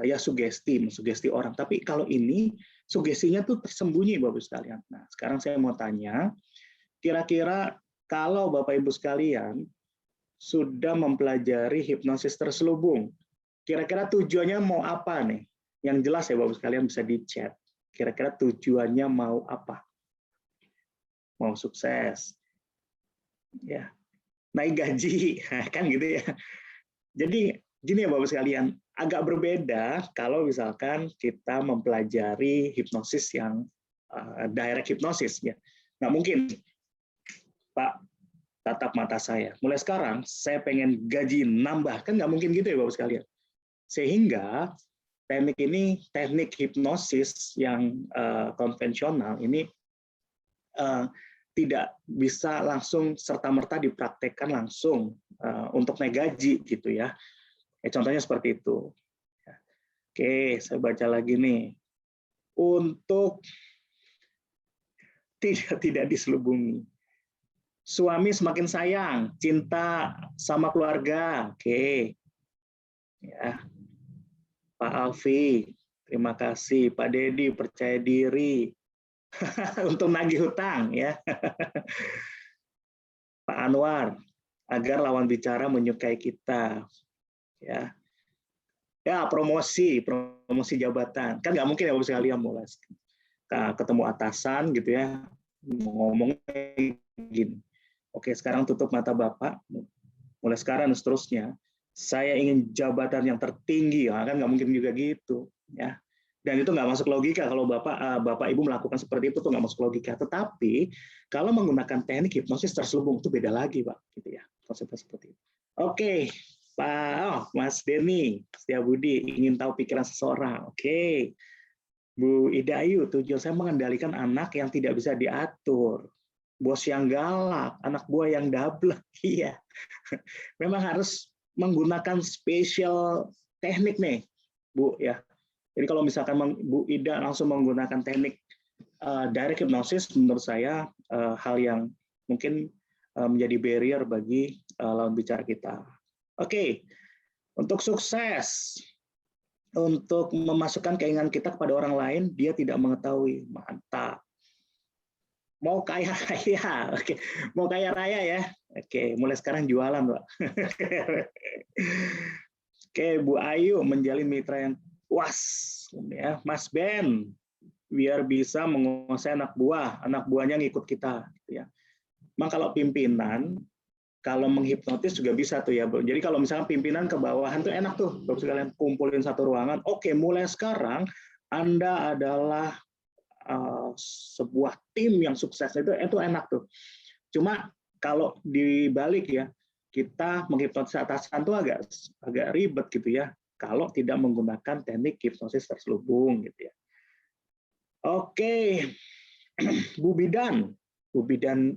S5: ya sugesti orang. Tapi kalau ini sugestinya tuh tersembunyi Bapak Ibu sekalian. Nah, sekarang saya mau tanya, kira-kira kalau Bapak Ibu sekalian sudah mempelajari hipnosis terselubung, kira-kira tujuannya mau apa nih? Yang jelas ya Bapak sekalian bisa di chat. Kira-kira tujuannya mau apa? Mau sukses, ya, naik gaji, kan gitu ya. Jadi gini ya Bapak sekalian, agak berbeda kalau misalkan kita mempelajari hipnosis yang direct hipnosis ya. Nggak mungkin, Pak, tatap mata saya. Mulai sekarang saya pengen gaji nambah, kan nggak mungkin gitu ya Bapak sekalian. Sehingga teknik ini, teknik hipnosis yang konvensional ini tidak bisa langsung serta-merta dipraktekkan langsung untuk naik gaji gitu ya. Contohnya seperti itu. Oke, saya baca lagi nih. Untuk tidak diselubungi. Suami semakin sayang, cinta sama keluarga. Oke. Ya. Pak Alfi, terima kasih. Pak Dedi, percaya diri. Untuk nagih hutang ya. Pak Anwar, agar lawan bicara menyukai kita. Ya, promosi jabatan. Kan nggak mungkin ya Bapak sekalian mulai ketemu atasan gitu ya, ngomong gini. Oke, sekarang tutup mata Bapak. Mulai sekarang dan seterusnya, saya ingin jabatan yang tertinggi. Nah, kan nggak mungkin juga gitu ya. Dan itu nggak masuk logika kalau Bapak Ibu melakukan seperti itu, tuh nggak masuk logika. Tetapi kalau menggunakan teknik hipnosis terselubung itu beda lagi, Pak. Gitu ya, konsepnya seperti itu. Oke. Pak, Mas Denny Setiabudi ingin tahu pikiran seseorang. Oke. Bu Ida Ayu, tujuan saya mengendalikan anak yang tidak bisa diatur. Bos yang galak, anak buah yang dablek. Iya. Memang harus menggunakan spesial teknik nih, Bu ya. Jadi kalau misalkan Bu Ida langsung menggunakan teknik direct hypnosis, menurut saya hal yang mungkin menjadi barrier bagi lawan bicara kita. Oke, untuk sukses, untuk memasukkan keinginan kita kepada orang lain, dia tidak mengetahui. Mantap. Mau kaya raya, oke. Mau kaya raya ya, oke. Mulai sekarang jualan, Pak. Oke, Bu Ayu menjalin mitra yang puas, ya. Mas Ben, biar bisa menguasai anak buahnya ngikut kita, gitu ya. Memang kalau pimpinan kalau menghipnotis juga bisa tuh ya. Jadi kalau misalnya pimpinan ke bawahan tuh enak tuh, Bapak sekalian kumpulin satu ruangan. Oke, mulai sekarang Anda adalah sebuah tim yang sukses, itu enak tuh. Cuma kalau dibalik ya, kita menghipnotis atasan tuh agak ribet gitu ya, kalau tidak menggunakan teknik hipnosis terselubung gitu ya. Oke, Bu Bidan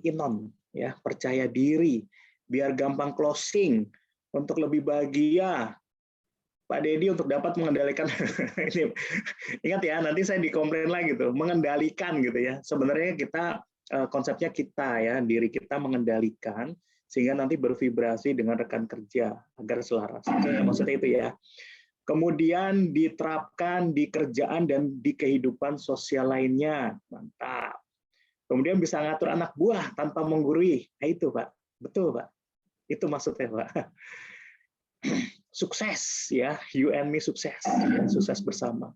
S5: Inon ya, percaya diri, biar gampang closing, untuk lebih bahagia. Pak Dedi untuk dapat mengendalikan ini, ingat ya, nanti saya dikomplain lagi tuh, mengendalikan gitu ya. Sebenarnya kita konsepnya kita ya, diri kita mengendalikan sehingga nanti bervibrasi dengan rekan kerja agar selaras. Maksudnya itu ya. Kemudian diterapkan di kerjaan dan di kehidupan sosial lainnya. Mantap. Kemudian bisa ngatur anak buah tanpa menggurui. Nah itu Pak, betul Pak. Itu maksudnya Pak. Sukses ya, you and me sukses, ya, sukses bersama.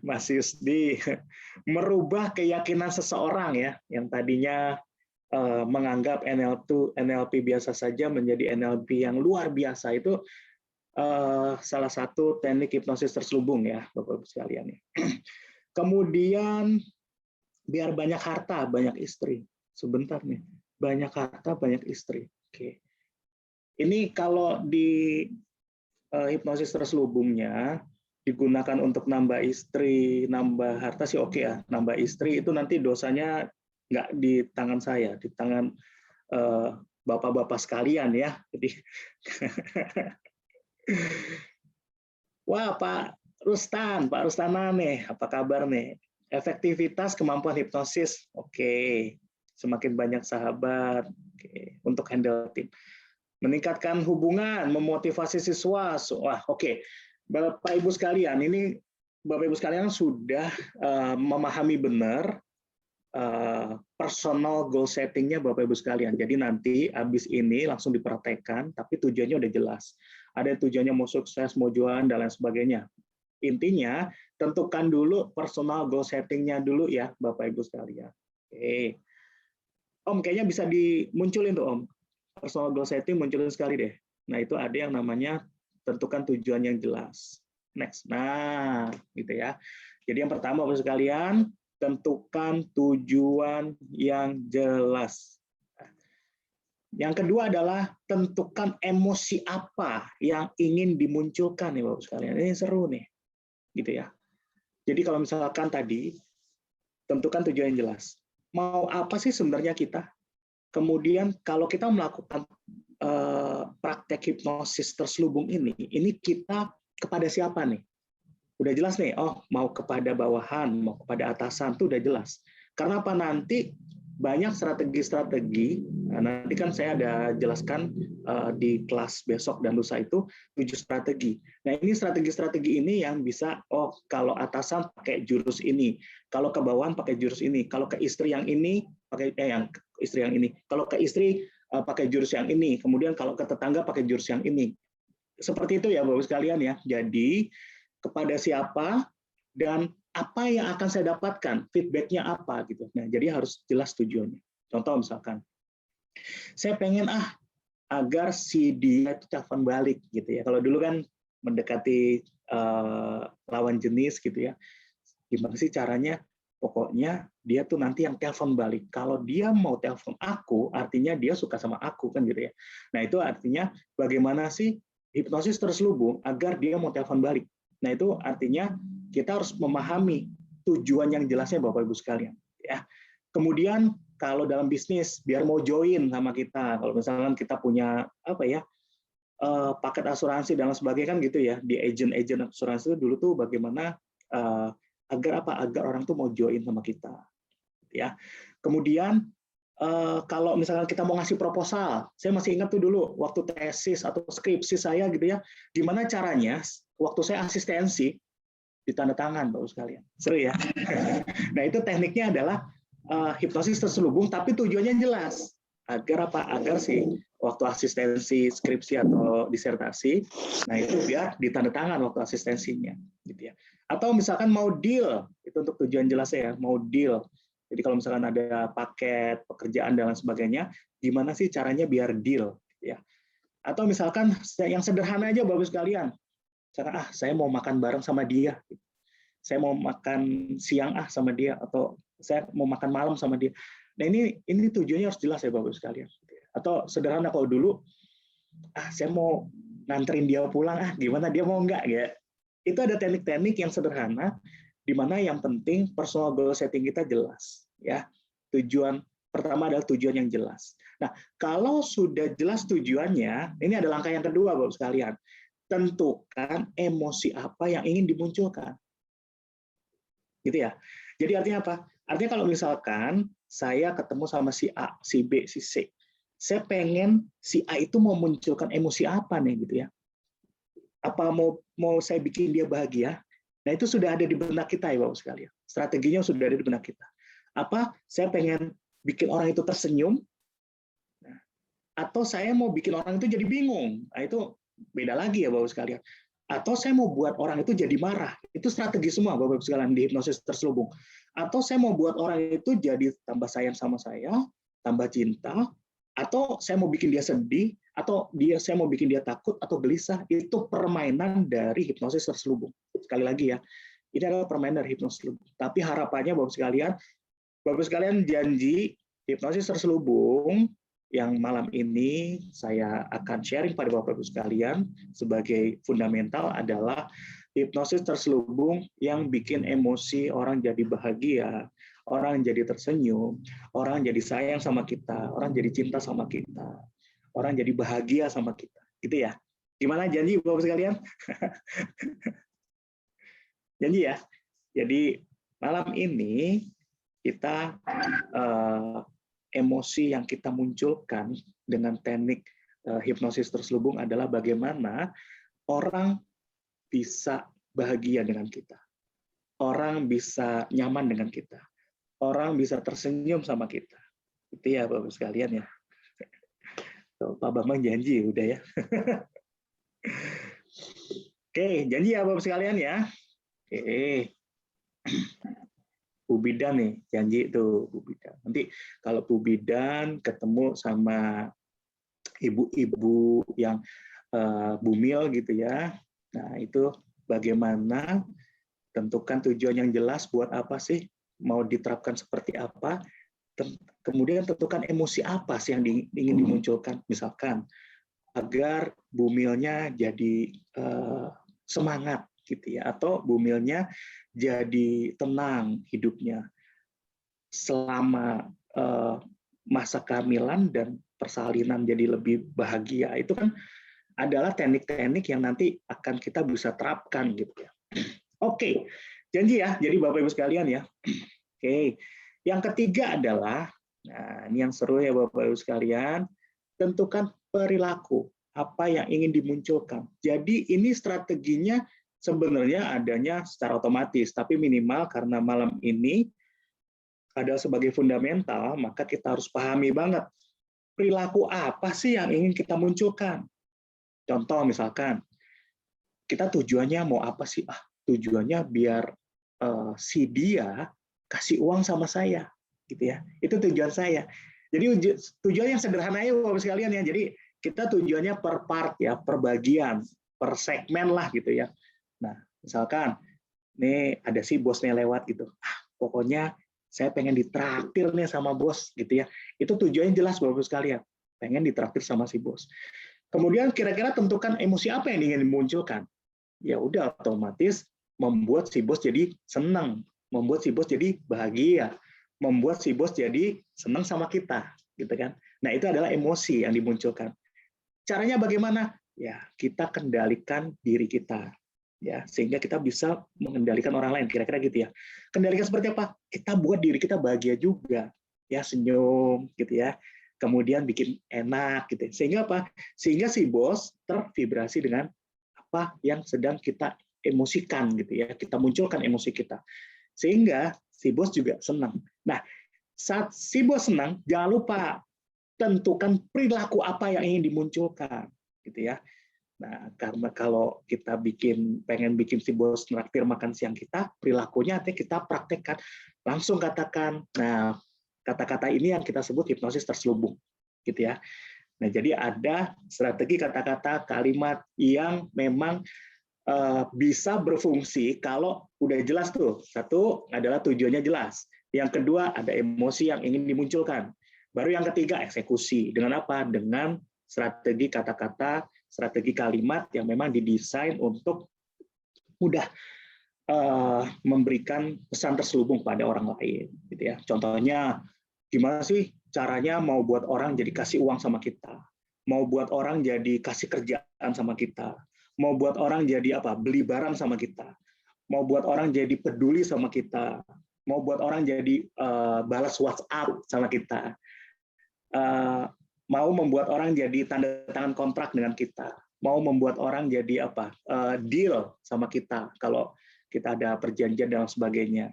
S5: Mas Yusdi, merubah keyakinan seseorang ya, yang tadinya menganggap NLP biasa saja menjadi NLP yang luar biasa, itu salah satu teknik hipnosis terselubung ya, Bapak-Ibu sekalian. Kemudian biar banyak harta, banyak istri. Sebentar nih, banyak harta, banyak istri. Oke. Ini kalau di hipnosis terselubungnya digunakan untuk nambah istri, nambah harta sih oke ya. Nambah istri itu nanti dosanya nggak di tangan saya, di tangan bapak-bapak sekalian ya. Jadi, wah Pak Rustana nih, apa kabar nih? Efektivitas kemampuan hipnosis, oke. Semakin banyak sahabat, oke. Untuk handle tim. Meningkatkan hubungan, memotivasi siswa. Wah, oke. Bapak Ibu sekalian, ini Bapak Ibu sekalian sudah memahami benar personal goal setting-nya Bapak Ibu sekalian. Jadi nanti habis ini langsung dipraktekkan, tapi tujuannya udah jelas. Ada tujuannya mau sukses, mau jualan, dan lain sebagainya. Intinya, tentukan dulu personal goal setting-nya dulu ya, Bapak Ibu sekalian. Oke. Om, kayaknya bisa dimunculin tuh, Om. Personal goal setting munculin sekali deh. Nah, itu ada yang namanya tentukan tujuan yang jelas. Next. Nah, gitu ya. Jadi yang pertama Bapak sekalian, tentukan tujuan yang jelas. Yang kedua adalah tentukan emosi apa yang ingin dimunculkan nih Bapak sekalian. Ini seru nih. Gitu ya. Jadi kalau misalkan tadi tentukan tujuan yang jelas. Mau apa sih sebenarnya kita? Kemudian kalau kita melakukan praktek hipnosis terselubung ini kita kepada siapa nih? Udah jelas nih, oh mau kepada bawahan, mau kepada atasan, tuh udah jelas. Karena apa nanti banyak strategi-strategi, nanti kan saya ada jelaskan di kelas besok dan lusa itu 7 strategi. Nah ini strategi-strategi ini yang bisa, oh kalau atasan pakai jurus ini, kalau ke bawahan pakai jurus ini, kalau ke istri yang ini pakai yang istri yang ini, kalau ke istri pakai jurus yang ini, kemudian kalau ke tetangga pakai jurus yang ini. Seperti itu ya Bapak sekalian ya. Jadi kepada siapa dan apa yang akan saya dapatkan, feedback-nya apa gitu. Nah, jadi harus jelas tujuannya. Contoh misalkan, saya pengen agar si dia itu telepon balik gitu ya. Kalau dulu kan mendekati lawan jenis gitu ya. Gimana sih caranya? Pokoknya dia tuh nanti yang telepon balik. Kalau dia mau telepon aku, artinya dia suka sama aku kan gitu ya. Nah itu artinya bagaimana sih hipnosis terselubung agar dia mau telepon balik. Nah itu artinya kita harus memahami tujuan yang jelasnya Bapak Ibu sekalian. Ya. Kemudian kalau dalam bisnis biar mau join sama kita, kalau misalkan kita punya paket asuransi dan lain sebagainya kan gitu ya, di agent asuransi itu dulu tuh bagaimana agar orang tuh mau join sama kita ya. Kemudian kalau misalkan kita mau ngasih proposal, saya masih ingat tuh dulu waktu tesis atau skripsi saya gitu ya, gimana caranya waktu saya asistensi ditanda tangan Bapak sekalian. Seru ya. Nah itu tekniknya adalah hipnosis terselubung tapi tujuannya jelas. Agar agar sih waktu asistensi skripsi atau disertasi, nah itu biar ditanda tangan waktu asistensinya gitu ya. Atau misalkan mau deal, itu untuk tujuan jelasnya ya, mau deal. Jadi kalau misalkan ada paket, pekerjaan dan lain sebagainya, gimana sih caranya biar deal, ya? Atau misalkan yang sederhana aja Bapak sekalian, misalkan saya mau makan bareng sama dia, saya mau makan siang sama dia, atau saya mau makan malam sama dia. Nah ini tujuannya harus jelas ya Bapak sekalian. Atau sederhana kalau dulu, saya mau nganterin dia pulang, gimana dia mau nggak ya? Itu ada teknik-teknik yang sederhana, di mana yang penting personal goal setting kita jelas, ya. Tujuan pertama adalah tujuan yang jelas. Nah, kalau sudah jelas tujuannya, ini ada langkah yang kedua, Bapak sekalian. Tentukan emosi apa yang ingin dimunculkan. Gitu ya. Jadi artinya apa? Artinya kalau misalkan saya ketemu sama si A, si B, si C, saya pengen si A itu mau munculkan emosi apa nih gitu ya? Apa mau saya bikin dia bahagia? Nah itu sudah ada di benak kita ya Bapak sekalian. Strateginya sudah ada di benak kita. Apa? Saya pengen bikin orang itu tersenyum, atau saya mau bikin orang itu jadi bingung. Nah itu beda lagi ya Bapak sekalian. Atau saya mau buat orang itu jadi marah. Itu strategi semua Bapak sekalian di hipnosis terselubung. Atau saya mau buat orang itu jadi tambah sayang sama saya, tambah cinta, atau saya mau bikin dia sedih, atau saya mau bikin dia takut atau gelisah. Itu permainan dari hipnosis terselubung. Sekali lagi ya, ini adalah permainan dari hipnosis terselubung. Tapi harapannya Bapak sekalian janji hipnosis terselubung yang malam ini saya akan sharing pada Bapak-Ibu sekalian sebagai fundamental adalah hipnosis terselubung yang bikin emosi orang jadi bahagia, orang jadi tersenyum, orang jadi sayang sama kita, orang jadi cinta sama kita, orang jadi bahagia sama kita. Gitu ya. Gimana janji Bapak sekalian? Janji ya. Jadi malam ini kita emosi yang kita munculkan dengan teknik hipnosis terselubung adalah bagaimana orang bisa bahagia dengan kita. Orang bisa nyaman dengan kita. Orang bisa tersenyum sama kita. Itu ya Bapak sekalian ya. Pak Bambang janji udah ya. Oke, janji ya Bapak sekalian ya. Oke. Bu Bidan nih, janji itu Bu Bidan. Nanti kalau Bu Bidan ketemu sama ibu-ibu yang bumil gitu ya, nah itu bagaimana tentukan tujuan yang jelas buat apa sih, mau diterapkan seperti apa, kemudian tentukan emosi apa sih yang ingin dimunculkan, misalkan agar bumilnya jadi semangat gitu ya, atau bumilnya jadi tenang hidupnya selama masa kehamilan dan persalinan jadi lebih bahagia. Itu kan adalah teknik-teknik yang nanti akan kita bisa terapkan gitu ya. Oke, janji ya. Jadi Bapak Ibu sekalian ya. Oke. Yang ketiga adalah, nah ini yang seru ya Bapak Ibu sekalian, tentukan perilaku apa yang ingin dimunculkan. Jadi ini strateginya sebenarnya adanya secara otomatis, tapi minimal karena malam ini adalah sebagai fundamental, maka kita harus pahami banget perilaku apa sih yang ingin kita munculkan. Contoh misalkan, kita tujuannya mau apa sih? Tujuannya biar si dia kasih uang sama saya, gitu ya. Itu tujuan saya. Jadi tujuan yang sederhana ya Bapak sekalian ya. Jadi kita tujuannya per part ya, per bagian, per segmen lah gitu ya. Nah, misalkan nih ada si bosnya lewat gitu. Pokoknya saya pengen ditraktir nih sama bos gitu ya. Itu tujuannya jelas Bapak sekalian. Pengen ditraktir sama si bos. Kemudian kira-kira tentukan emosi apa yang ingin dimunculkan. Ya udah otomatis membuat si bos jadi senang, membuat si bos jadi bahagia, membuat si bos jadi senang sama kita, gitu kan. Nah, itu adalah emosi yang dimunculkan. Caranya bagaimana? Ya, kita kendalikan diri kita. Ya, sehingga kita bisa mengendalikan orang lain, kira-kira gitu ya. Kendalikan seperti apa? Kita buat diri kita bahagia juga, ya senyum gitu ya. Kemudian bikin enak gitu. Sehingga apa? Sehingga si bos tervibrasi dengan apa yang sedang kita emosikan gitu ya. Kita munculkan emosi kita. Sehingga si bos juga senang. Nah, saat si bos senang, jangan lupa tentukan perilaku apa yang ingin dimunculkan gitu ya. Nah, karena kalau kita pengen bikin si bos traktir makan siang kita, perilakunya nanti kita praktekkan, langsung katakan. Nah, kata-kata ini yang kita sebut hipnosis terselubung, gitu ya. Nah, jadi ada strategi kata-kata kalimat yang memang bisa berfungsi kalau udah jelas tuh. Satu adalah tujuannya jelas. Yang kedua ada emosi yang ingin dimunculkan. Baru yang ketiga eksekusi. Dengan apa? Dengan strategi kata-kata, strategi kalimat yang memang didesain untuk mudah memberikan pesan terselubung pada orang lain, gitu ya. Contohnya, gimana sih caranya mau buat orang jadi kasih uang sama kita, mau buat orang jadi kasih kerjaan sama kita, mau buat orang jadi apa? Beli barang sama kita, mau buat orang jadi peduli sama kita, mau buat orang jadi balas WhatsApp sama kita. Mau membuat orang jadi tanda tangan kontrak dengan kita, mau membuat orang jadi apa deal sama kita kalau kita ada perjanjian dan sebagainya,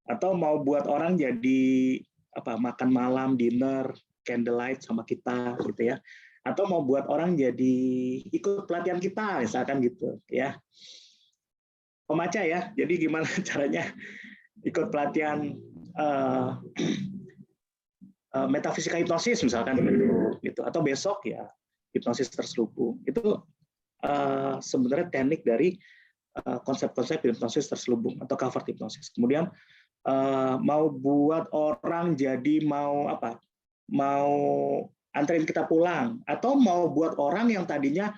S5: atau mau buat orang jadi apa makan malam dinner candlelight sama kita gitu ya, atau mau buat orang jadi ikut pelatihan kita misalkan gitu ya. Pemaca ya, jadi gimana caranya ikut pelatihan metafisika hipnosis misalkan gitu, atau besok ya hipnosis terselubung. Itu sebenarnya teknik dari konsep-konsep hipnosis terselubung atau covert hipnosis. Kemudian mau buat orang jadi mau anterin kita pulang, atau mau buat orang yang tadinya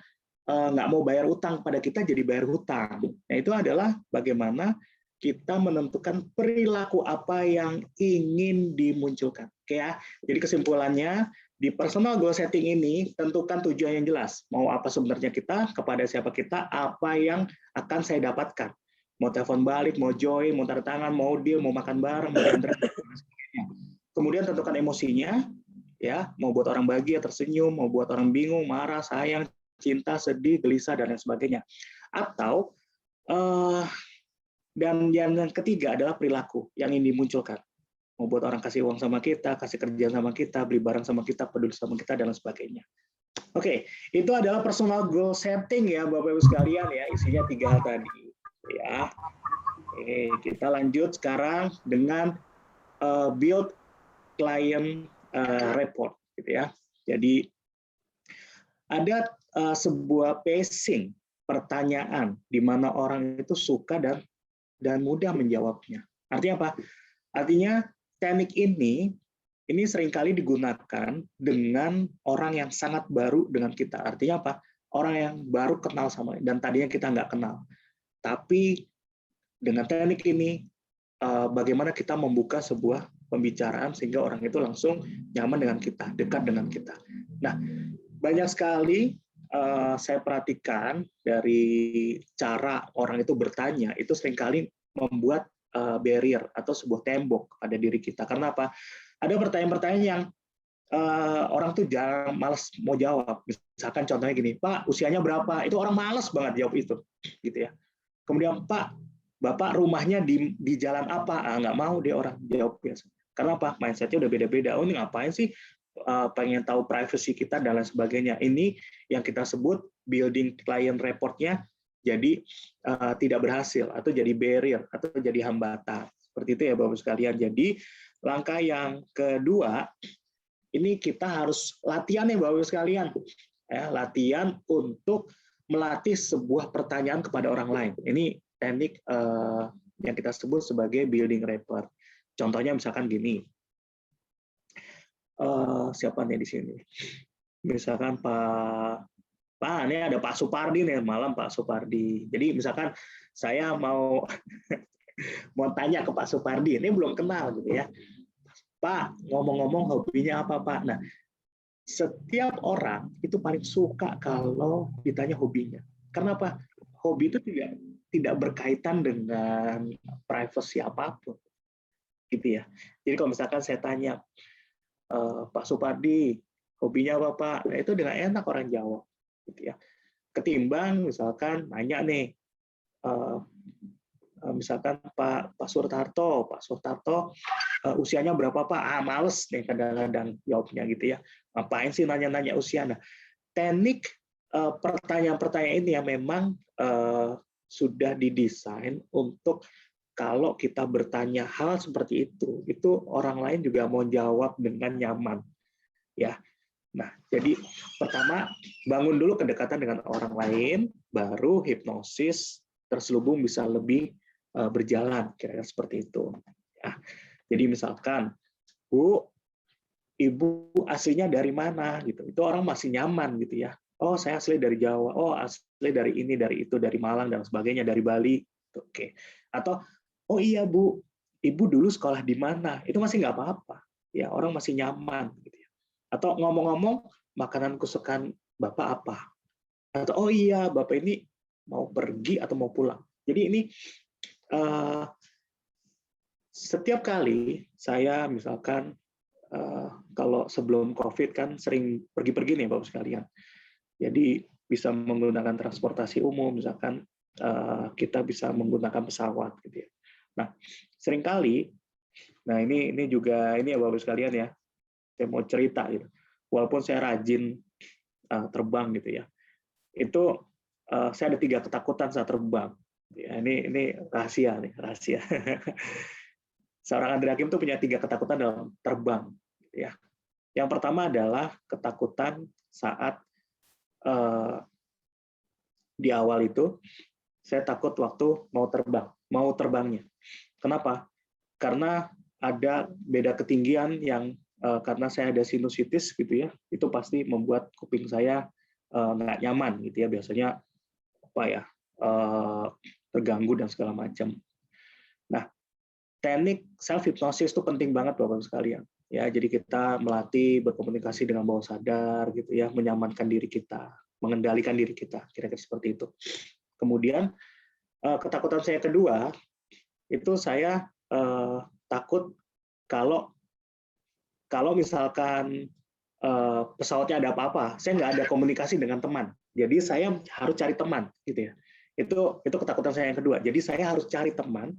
S5: nggak mau bayar utang pada kita jadi bayar hutang. Nah, itu adalah bagaimana kita menentukan perilaku apa yang ingin dimunculkan. Oke ya. Jadi kesimpulannya di personal goal setting ini tentukan tujuan yang jelas. Mau apa sebenarnya kita, kepada siapa kita, apa yang akan saya dapatkan. Mau telepon balik, mau join, mau tanda tangan, mau deal, mau makan bareng, mau diantar. Kemudian tentukan emosinya, ya, mau buat orang bahagia, tersenyum, mau buat orang bingung, marah, sayang, cinta, sedih, gelisah, dan lain sebagainya. Atau dan yang ketiga adalah perilaku yang ingin dimunculkan. Mau buat orang kasih uang sama kita, kasih kerjaan sama kita, beli barang sama kita, peduli sama kita, dan lain sebagainya. Oke, itu adalah personal goal setting ya Bapak Ibu sekalian ya, isinya 3 hal tadi. Ya. Oke, kita lanjut sekarang dengan build client report, gitu ya. Jadi ada sebuah pacing pertanyaan di mana orang itu suka dan mudah menjawabnya. Artinya apa? Artinya teknik ini seringkali digunakan dengan orang yang sangat baru dengan kita. Artinya apa? Orang yang baru kenal sama dan tadinya kita nggak kenal. Tapi dengan teknik ini, bagaimana kita membuka sebuah pembicaraan sehingga orang itu langsung nyaman dengan kita, dekat dengan kita. Nah, banyak sekali saya perhatikan dari cara orang itu bertanya, itu seringkali membuat barrier atau sebuah tembok pada diri kita. Karena apa? Ada pertanyaan-pertanyaan yang orang tuh jarang, malas mau jawab. Misalkan contohnya gini, Pak, usianya berapa? Itu orang malas banget jawab itu, gitu ya. Kemudian, Pak, Bapak rumahnya di jalan apa? Nggak mau dia orang jawab biasa. Karena apa? Mindset-nya udah beda-beda. Oh, ini ngapain sih? Pengen tahu privacy kita dan lain sebagainya. Ini yang kita sebut building client report-nya jadi tidak berhasil atau jadi barrier atau jadi hambatan. Seperti itu ya Bapak sekalian. Jadi langkah yang kedua ini kita harus latihan ya Bapak sekalian. Ya, latihan untuk melatih sebuah pertanyaan kepada orang lain. Ini teknik yang kita sebut sebagai building report. Contohnya misalkan gini. Siapa nih di sini? Misalkan Pak, ini ada Pak Supardi nih, malam Pak Supardi. Jadi misalkan saya mau tanya ke Pak Supardi, ini belum kenal gitu ya. Pak, ngomong-ngomong hobinya apa Pak? Nah, setiap orang itu paling suka kalau ditanya hobinya. Karena apa? Hobi itu tidak berkaitan dengan privacy apapun. Gitu ya. Jadi kalau misalkan saya tanya, Pak Supardi, hobinya apa Pak? Nah, itu dengan enak orang jawab, gitu ya. Ketimbang misalkan nanya nih, misalkan Pak Surtarto, usianya berapa Pak? Males nih kadang-kadang jawabnya gitu ya. Ngapain sih nanya-nanya usia? Nah, teknik pertanyaan-pertanyaan ini yang memang sudah didesain untuk kalau kita bertanya hal seperti itu orang lain juga mau jawab dengan nyaman, ya. Nah, jadi pertama bangun dulu kedekatan dengan orang lain, baru hipnosis terselubung bisa lebih berjalan, kira-kira seperti itu. Ya. Jadi misalkan, Bu, Ibu aslinya dari mana? Gitu. Itu orang masih nyaman gitu ya. Oh, saya asli dari Jawa. Oh, asli dari ini, dari itu, dari Malang dan sebagainya, dari Bali. Oke. Atau, oh iya Bu, Ibu dulu sekolah di mana? Itu masih nggak apa-apa. Ya, orang masih nyaman. Gitu ya. Atau ngomong-ngomong, makanan kesukaan Bapak apa? Atau, oh iya, Bapak ini mau pergi atau mau pulang. Jadi ini setiap kali saya misalkan kalau sebelum COVID kan sering pergi-pergi nih Bapak sekalian. Jadi bisa menggunakan transportasi umum, misalkan kita bisa menggunakan pesawat gitu ya. Nah, seringkali, nah ini juga ini ya Bapak sekalian ya, saya mau cerita gitu. Walaupun saya rajin terbang gitu ya, itu saya ada 3 ketakutan saat terbang. Ya, ini rahasia nih, rahasia. Seorang Andri Hakim itu punya 3 ketakutan dalam terbang. Ya. Yang pertama adalah ketakutan saat di awal itu saya takut waktu mau terbangnya. Kenapa? Karena ada beda ketinggian yang karena saya ada sinusitis gitu ya, itu pasti membuat kuping saya nggak nyaman gitu ya, biasanya apa ya, terganggu dan segala macam. Nah, teknik self hypnosis itu penting banget Bapak sekalian. Ya, jadi kita melatih berkomunikasi dengan bawah sadar gitu ya, menyamankan diri kita, mengendalikan diri kita, kira-kira seperti itu. Kemudian ketakutan saya kedua itu saya takut kalau misalkan pesawatnya ada apa-apa, saya nggak ada komunikasi dengan teman. Jadi saya harus cari teman gitu ya. Itu ketakutan saya yang kedua. Jadi saya harus cari teman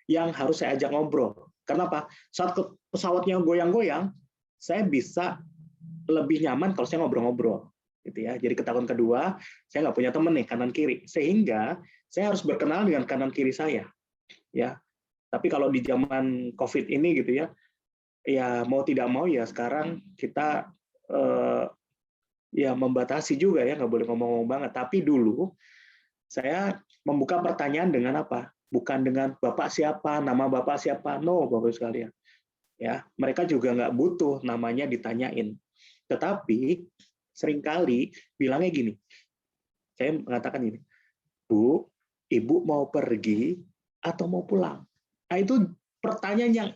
S5: yang harus saya ajak ngobrol. Karena apa? Saat pesawatnya goyang-goyang, saya bisa lebih nyaman kalau saya ngobrol-ngobrol. Gitu ya. Jadi ketakutan kedua, saya nggak punya teman nih kanan kiri, sehingga saya harus berkenalan dengan kanan kiri saya. Ya. Tapi kalau di zaman COVID ini gitu ya, ya mau tidak mau ya sekarang kita ya membatasi juga ya, nggak boleh ngomong-ngomong banget. Tapi dulu saya membuka pertanyaan dengan apa? Bukan dengan Bapak siapa, nama Bapak siapa, no Bapak sekalian. Ya, mereka juga nggak butuh namanya ditanyain. Tetapi seringkali bilangnya gini, saya mengatakan gini, Bu, Ibu mau pergi atau mau pulang? Nah itu pertanyaan yang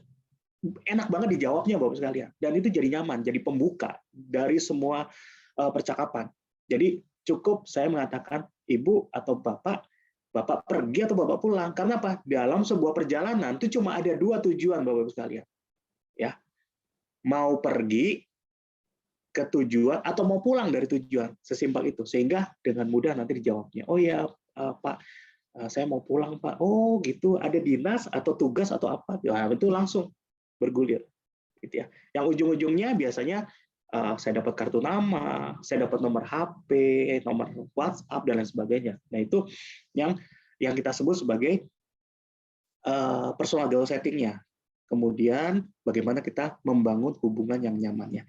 S5: enak banget dijawabnya Bapak sekalian. Dan itu jadi nyaman, jadi pembuka dari semua percakapan. Jadi cukup saya mengatakan Ibu atau Bapak pergi atau Bapak pulang. Karena apa? Dalam sebuah perjalanan itu cuma ada 2 tujuan Bapak sekalian. Ya. Mau pergi ke tujuan atau mau pulang dari tujuan. Sesimpel itu. Sehingga dengan mudah nanti dijawabnya. Oh ya, Pak, saya mau pulang, Pak. Oh, gitu. Ada dinas atau tugas atau apa? Ya, itu langsung bergulir. Gitu ya. Yang ujung-ujungnya biasanya saya dapat kartu nama, saya dapat nomor HP, nomor WhatsApp dan lain sebagainya. Nah itu yang kita sebut sebagai personal goal setting-nya. Kemudian bagaimana kita membangun hubungan yang nyamannya.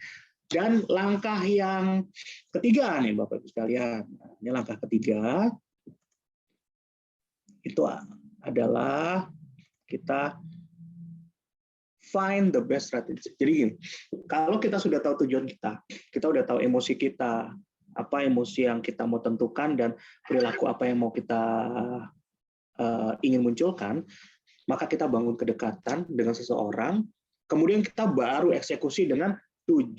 S5: Dan langkah yang ketiga nih Bapak Ibu sekalian, ini langkah ketiga itu adalah kita find the best strategy. Jadi gini, kalau kita sudah tahu tujuan kita udah tahu emosi kita, apa emosi yang kita mau tentukan dan perilaku apa yang mau kita ingin munculkan, maka kita bangun kedekatan dengan seseorang, kemudian kita baru eksekusi dengan 7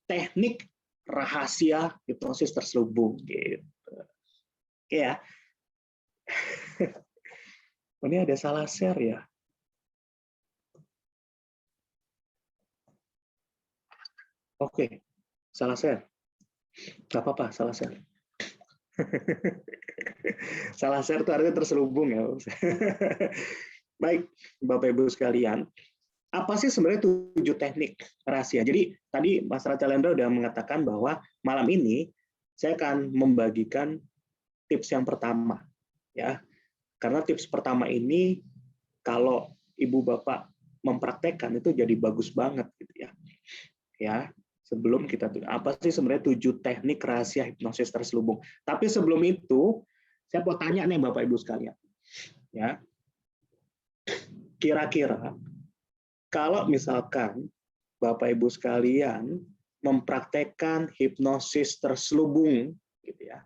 S5: teknik rahasia hipnosis terselubung. Gitu. Oke ya. Ini ada salah share ya. Oke, salah share. Nggak apa-apa, salah share. Salah share itu artinya terselubung ya. Baik, Bapak Ibu sekalian, apa sih sebenarnya 7 teknik rahasia? Jadi tadi Mas Racalendra sudah mengatakan bahwa malam ini saya akan membagikan tips yang pertama, ya. Karena tips pertama ini kalau ibu bapak mempraktekkan itu jadi bagus banget, gitu ya. Ya, sebelum kita apa sih sebenarnya 7 teknik rahasia hipnosis terselubung. Tapi sebelum itu, saya mau tanya nih bapak ibu sekalian, ya. Kira-kira kalau misalkan bapak ibu sekalian mempraktekkan hipnosis terselubung, gitu ya.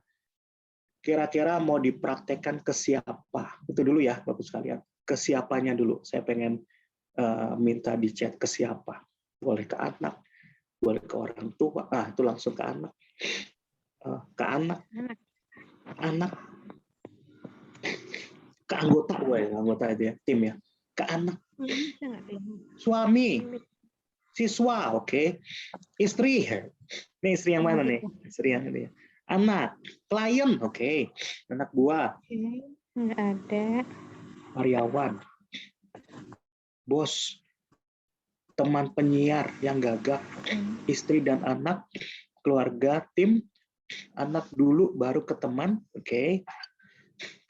S5: Kira-kira mau dipraktekkan ke siapa? Itu dulu ya, Bapak sekalian. Ke siapanya dulu. Saya pengen minta di chat ke siapa. Boleh ke anak, boleh ke orang tua. Itu langsung ke anak. Ke anak. Anak. Ke anggota, anggota itu ya, tim ya. Ke anak. Suami. Siswa, oke. Istri. Ini istri yang mana nih? Istri yang ini. Anak, klien, oke. Anak buah.
S8: Nggak ada.
S5: Karyawan. Bos. Teman penyiar yang gagah. Istri dan anak. Keluarga, tim. Anak dulu, baru ke teman, oke.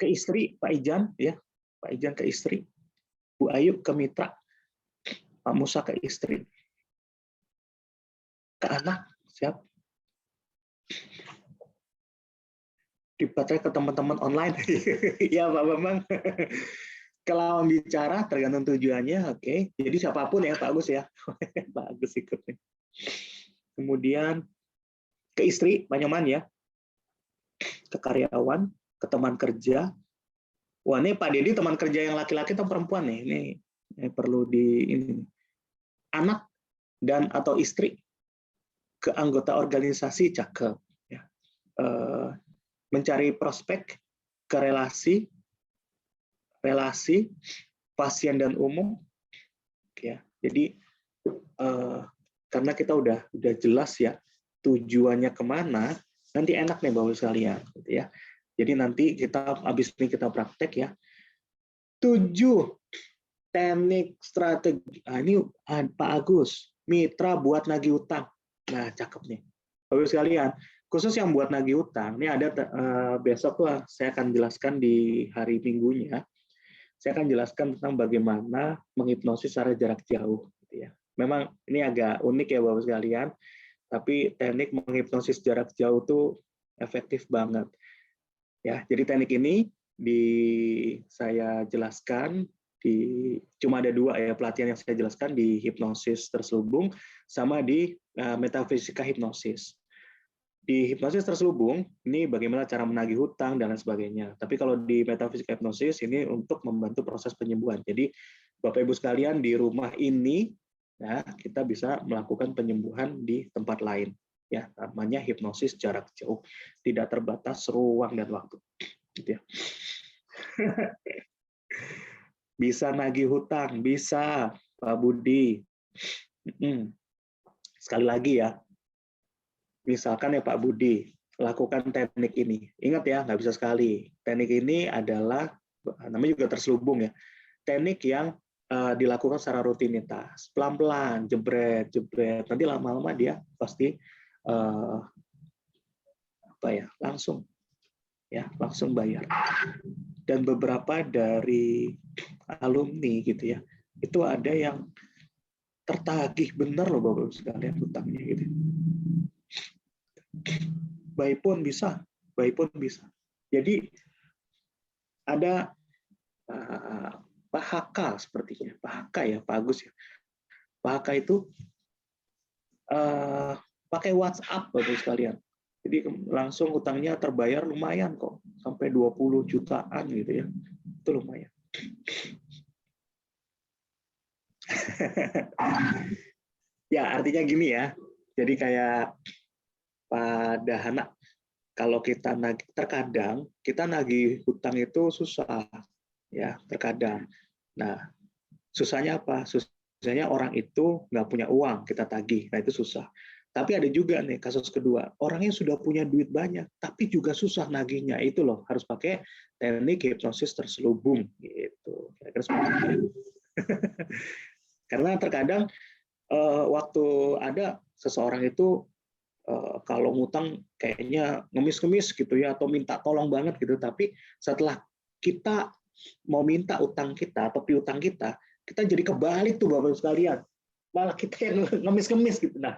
S5: Ke istri, Pak Ijan, ya. Pak Ijan ke istri. Bu Ayu ke mitra. Pak Musa ke istri. Ke anak, siap. Dipatrai ke teman-teman online. Ya Pak Bambang. Kalau bicara tergantung tujuannya, oke. Jadi siapapun ya Pak Agus ya. Pak Agus ikut nih. Kemudian ke istri, Pak Nyoman ya. Ke karyawan, ke teman kerja. Wah ini Pak Dedi teman kerja yang laki-laki atau perempuan nih? Ini perlu di ini. Anak dan atau istri. Ke anggota organisasi, cakep. Ya. Mencari prospek, ke relasi, pasien dan umum. Ya. Jadi karena kita udah jelas ya tujuannya kemana, nanti enak nih Bapak sekalian, gitu ya. Jadi nanti kita habis ini kita praktek ya. 7 teknik strategi. Ini Pak Agus, mitra buat nagih utang. Nah, cakep nih. Bapak sekalian, khusus yang buat nagih utang, ini ada besok lah saya akan jelaskan di hari Minggunya. Saya akan jelaskan tentang bagaimana menghipnosis secara jarak jauh. Gitu ya. Memang ini agak unik ya Bapak sekalian, tapi teknik menghipnosis jarak jauh itu efektif banget. Ya, jadi teknik ini saya jelaskan cuma ada 2 ya pelatihan yang saya jelaskan di hipnosis terselubung sama di metafisika hipnosis. Di hipnosis terselubung ini bagaimana cara menagih hutang dan lain sebagainya. Tapi kalau di metafisika hipnosis ini untuk membantu proses penyembuhan. Jadi Bapak Ibu sekalian di rumah ini ya kita bisa melakukan penyembuhan di tempat lain. Ya, namanya hipnosis jarak jauh, tidak terbatas ruang dan waktu. Gitu ya. Bisa nagih hutang, bisa Pak Budi. Sekali lagi ya, misalkan ya Pak Budi, lakukan teknik ini. Ingat ya, nggak bisa sekali. Teknik ini adalah, namanya juga terselubung ya, teknik yang dilakukan secara rutinitas. Pelan-pelan, jebret. Nanti lama-lama dia pasti langsung bayar. Dan beberapa dari alumni gitu ya, itu ada yang tertagih benar loh Bapak-Ibu sekalian hutangnya gitu. Baik pun bisa. Jadi ada Pak Haka sepertinya, Pak Haka ya, Pak Agus ya. Pak Haka itu pakai WhatsApp Bapak-Ibu sekalian. Jadi langsung hutangnya terbayar lumayan kok, sampai 20 jutaan gitu ya. Itu lumayan. Ya, artinya gini ya. Jadi kayak Pak Dahana, kalau kita terkadang kita nagih hutang itu susah ya, terkadang. Nah, susahnya apa? Susahnya orang itu nggak punya uang, kita tagih. Nah, itu susah. Tapi ada juga nih kasus kedua, orangnya sudah punya duit banyak, tapi juga susah nagihnya. Itu loh, harus pakai teknik hipnosis terselubung. Gitu. Kira-kira seperti itu. Karena terkadang waktu ada seseorang itu kalau ngutang kayaknya ngemis-ngemis gitu ya, atau minta tolong banget gitu. Tapi setelah kita mau minta utang kita atau piutang kita jadi kebalik tuh Bapak Ibu sekalian. Malah kita yang ngemis-ngemis gitu. Nah,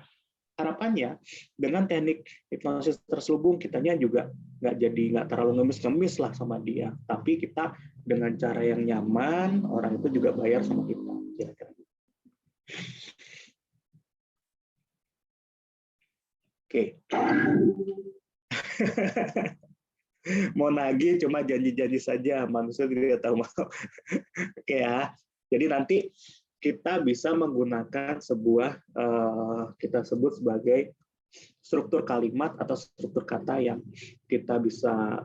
S5: harapannya dengan teknik hipnosis terselubung kitanya juga nggak terlalu ngemis-ngemis lah sama dia. Tapi kita dengan cara yang nyaman, orang itu juga bayar sama kita. Kira-kira. Oke. Mau nagih cuma janji-janji saja, manusia tidak tahu mau. Oke ya. Jadi nanti kita bisa menggunakan sebuah kita sebut sebagai struktur kalimat atau struktur kata yang kita bisa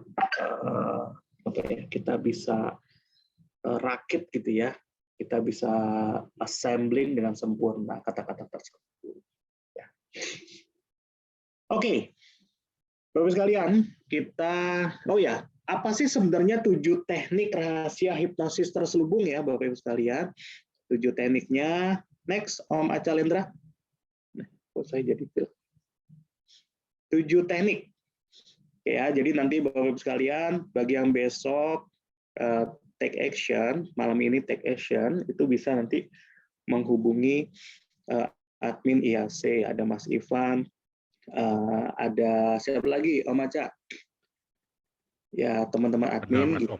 S5: rakit gitu ya. Kita bisa assembling dengan sempurna kata-kata tersebut. Ya. Oke, Bapak sekalian, apa sih sebenarnya 7 teknik rahasia hipnosis terselubung ya, Bapak Ibu sekalian? 7 tekniknya. Next, Om Acalendra. Kok saya jadi 7 teknik. Ya, jadi nanti Bapak Ibu sekalian, bagi yang besok take action, malam ini take action, itu bisa nanti menghubungi admin IAC, ada Mas Ivan, ada siapa lagi, Om Aca? Ya, teman-teman admin.
S2: Ada Mas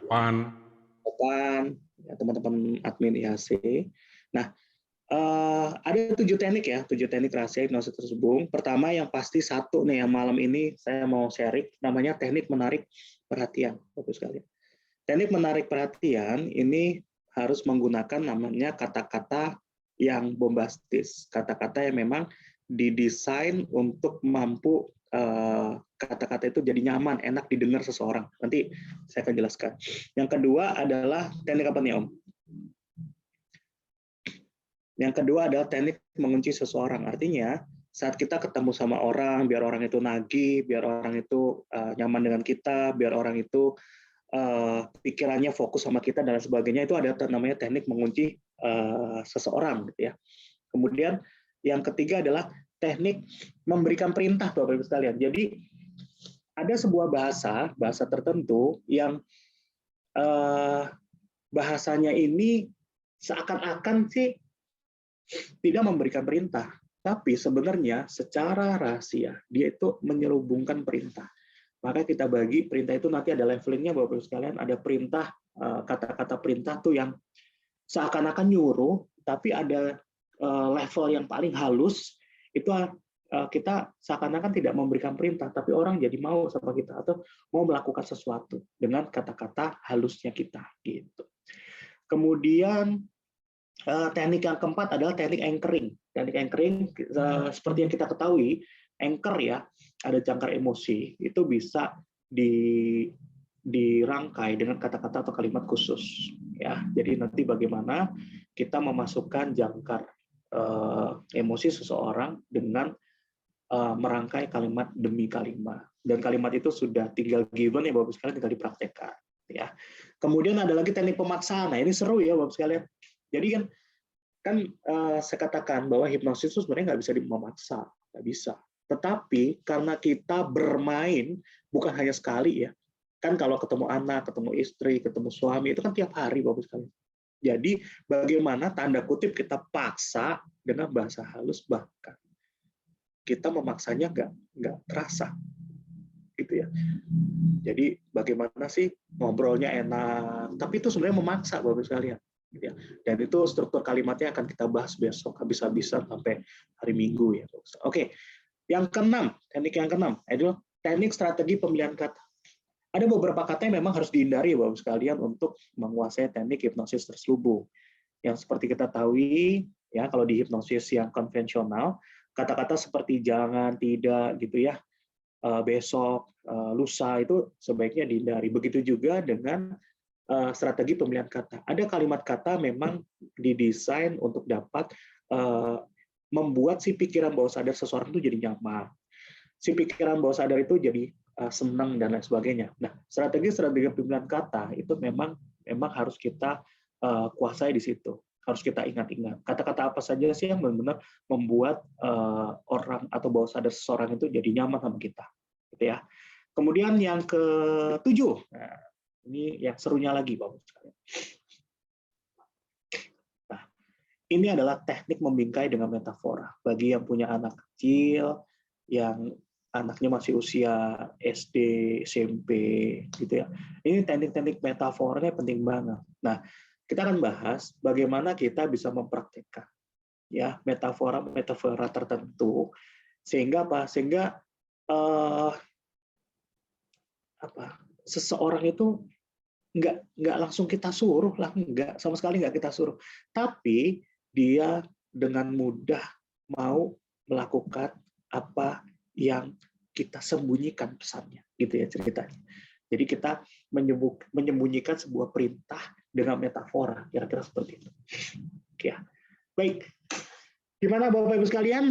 S5: Opan, ya, teman-teman admin IAC. Nah, ada 7 teknik ya, 7 teknik rahasia hipnosis terselubung. Pertama yang pasti satu nih, yang malam ini saya mau sharing, namanya teknik menarik perhatian, Bapak sekalian. Teknik menarik perhatian ini harus menggunakan namanya kata-kata yang bombastis, kata-kata yang memang didesain untuk mampu kata-kata itu jadi nyaman, enak didengar seseorang. Nanti saya akan jelaskan. Yang kedua adalah teknik apa nih, Om? Yang kedua adalah teknik mengunci seseorang. Artinya saat kita ketemu sama orang, biar orang itu nagih, biar orang itu nyaman dengan kita, biar orang itu pikirannya fokus sama kita dan sebagainya, itu ada namanya teknik mengunci seseorang, gitu ya. Kemudian yang ketiga adalah teknik memberikan perintah, Bapak Ibu sekalian. Jadi ada sebuah bahasa tertentu yang bahasanya ini seakan-akan sih tidak memberikan perintah, tapi sebenarnya secara rahasia dia itu menyelubungkan perintah. Maka kita bagi perintah itu nanti ada levelingnya, Bapak Ibu sekalian. Ada perintah, kata-kata perintah tuh yang seakan-akan nyuruh, tapi ada level yang paling halus, itu kita seakan-akan tidak memberikan perintah, tapi orang jadi mau sama kita atau mau melakukan sesuatu dengan kata-kata halusnya kita, gitu. Kemudian teknik yang keempat adalah teknik anchoring. Teknik anchoring seperti yang kita ketahui, anchor ya, ada jangkar emosi, itu bisa dirangkai dengan kata-kata atau kalimat khusus, ya. Jadi nanti bagaimana kita memasukkan jangkar emosi seseorang dengan merangkai kalimat demi kalimat, dan kalimat itu sudah tinggal given ya Bapak sekalian, tinggal dipraktekkan, ya. Kemudian ada lagi teknik pemaksaan. Nah, ini seru ya Bapak sekalian. Jadi kan saya katakan bahwa hipnosis itu sebenarnya nggak bisa memaksa, nggak bisa. Tetapi karena kita bermain bukan hanya sekali ya, kan kalau ketemu anak, ketemu istri, ketemu suami itu kan tiap hari Bapak sekalian. Jadi bagaimana tanda kutip kita paksa dengan bahasa halus, bahkan kita memaksanya nggak terasa, gitu ya. Jadi bagaimana sih ngobrolnya enak, tapi itu sebenarnya memaksa Bapak sekalian. Gitu ya. Dan itu struktur kalimatnya akan kita bahas besok habis-habisan sampai hari Minggu ya. Oke, yang keenam, teknik yang keenam adalah teknik strategi pemilihan kata. Ada beberapa kata yang memang harus dihindari Bapak sekalian untuk menguasai teknik hipnosis terselubung. Yang seperti kita tahu ya, kalau di hipnosis yang konvensional, kata-kata seperti jangan, tidak gitu ya, besok, lusa itu sebaiknya dihindari. Begitu juga dengan strategi pemilihan kata. Ada kalimat kata memang didesain untuk dapat membuat si pikiran bawah sadar seseorang itu jadi nyaman. Si pikiran bawah sadar itu jadi senang dan lain sebagainya. Nah, strategi pemilihan kata itu memang harus kita kuasai di situ. harus kita ingat-ingat. Kata-kata apa saja sih yang benar-benar membuat orang atau bawah sadar seseorang itu jadi nyaman sama kita, gitu ya. Kemudian yang ketujuh, nah, ini yang serunya lagi, Bapak sekalian. Nah, ini adalah teknik membingkai dengan metafora. Bagi yang punya anak kecil, yang anaknya masih usia SD, SMP, gitu ya. Ini teknik-teknik metaforanya penting banget. Nah, kita akan bahas bagaimana kita bisa mempraktikkan ya metafora tertentu sehingga apa? Sehingga seseorang itu nggak langsung kita suruh lah, nggak sama sekali nggak kita suruh, tapi dia dengan mudah mau melakukan apa yang kita sembunyikan pesannya, gitu ya ceritanya. Jadi kita menyembunyikan sebuah perintah dengan metafora, kira-kira seperti itu. Ya, baik. Gimana Bapak Ibu sekalian?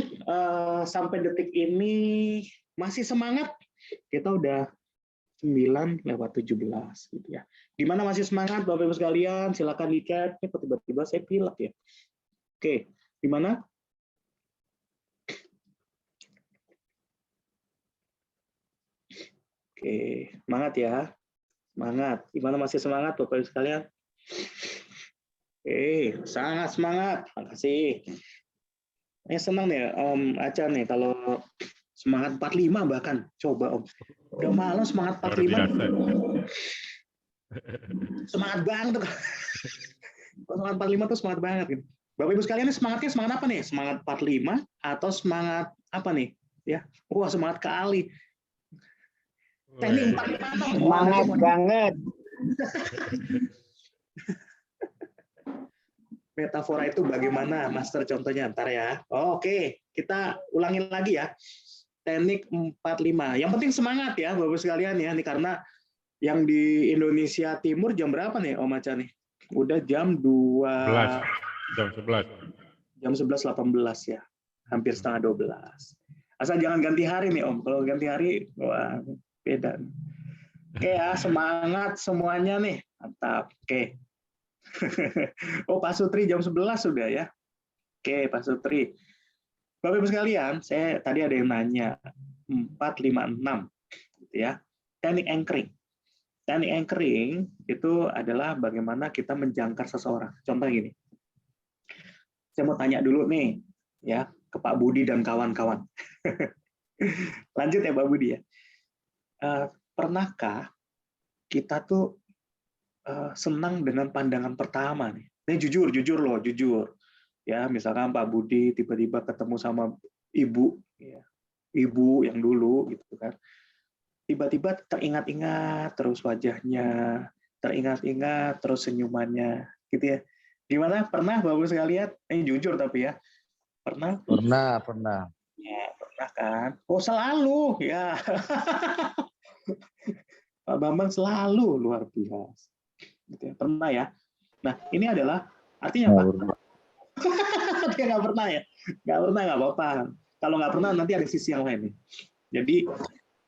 S5: Sampai detik ini masih semangat? Kita udah 9:17 gitu ya. Gimana masih semangat Bapak Ibu sekalian? Silakan di chat. Tiba-tiba saya pilek ya. Oke, gimana? Oke, semangat ya. Semangat. Gimana masih semangat Bapak Ibu sekalian? Oke, sangat semangat. Makasih. Ini senang nih Om Aca nih kalau semangat 45 bahkan. Coba Om. Udah malam semangat 45. Semangat banget tuh. Semangat 45 tuh semangat banget gitu. Bapak Ibu sekalian ini semangatnya semangat apa nih? Semangat 45 atau semangat apa nih? Ya. Wah, semangat kali. Teknik 45.
S3: Semangat banget.
S5: Metafora itu bagaimana, Master? Contohnya ntar ya. Oke, kita ulangin lagi ya. Teknik 45. Yang penting semangat ya, Bapak sekalian ya. Ini karena yang di Indonesia Timur jam berapa nih, Om Aca nih? Udah jam 2.
S2: Jam 11.
S5: Jam 11.18 ya. Hampir setengah 12. Asal jangan ganti hari nih, Om. Kalau ganti hari, wah, beda. Oke ya, semangat semuanya nih. Mantap. Oke. Oh, Pak Sutri jam 11 sudah ya. Oke, Pak Sutri. Bapak Ibu sekalian, saya tadi ada yang nanya 456 gitu ya. Teknik anchoring. Teknik anchoring itu adalah bagaimana kita menjangkar seseorang. Contoh gini. Saya mau tanya dulu nih ya ke Pak Budi dan kawan-kawan. Lanjut ya Pak Budi ya. Pernahkah kita tuh senang dengan pandangan pertama nih? Ini jujur loh, jujur. Ya, misalkan Pak Budi tiba-tiba ketemu sama ibu, ya, ibu yang dulu gitu kan. Tiba-tiba teringat-ingat terus wajahnya, teringat-ingat terus senyumannya, gitu ya. Gimana? Pernah Bapak sekalian? Ini jujur tapi ya. Pernah?
S6: Pernah.
S5: Ya, pernah kan? Oh, selalu ya. Pak Bambang selalu luar biasa. Gitu ya. Pernah ya. Nah, ini adalah artinya apa? Dia nggak pernah ya? Nggak pernah, nggak apa-apa. Kalau nggak pernah nanti ada sisi yang lain. Jadi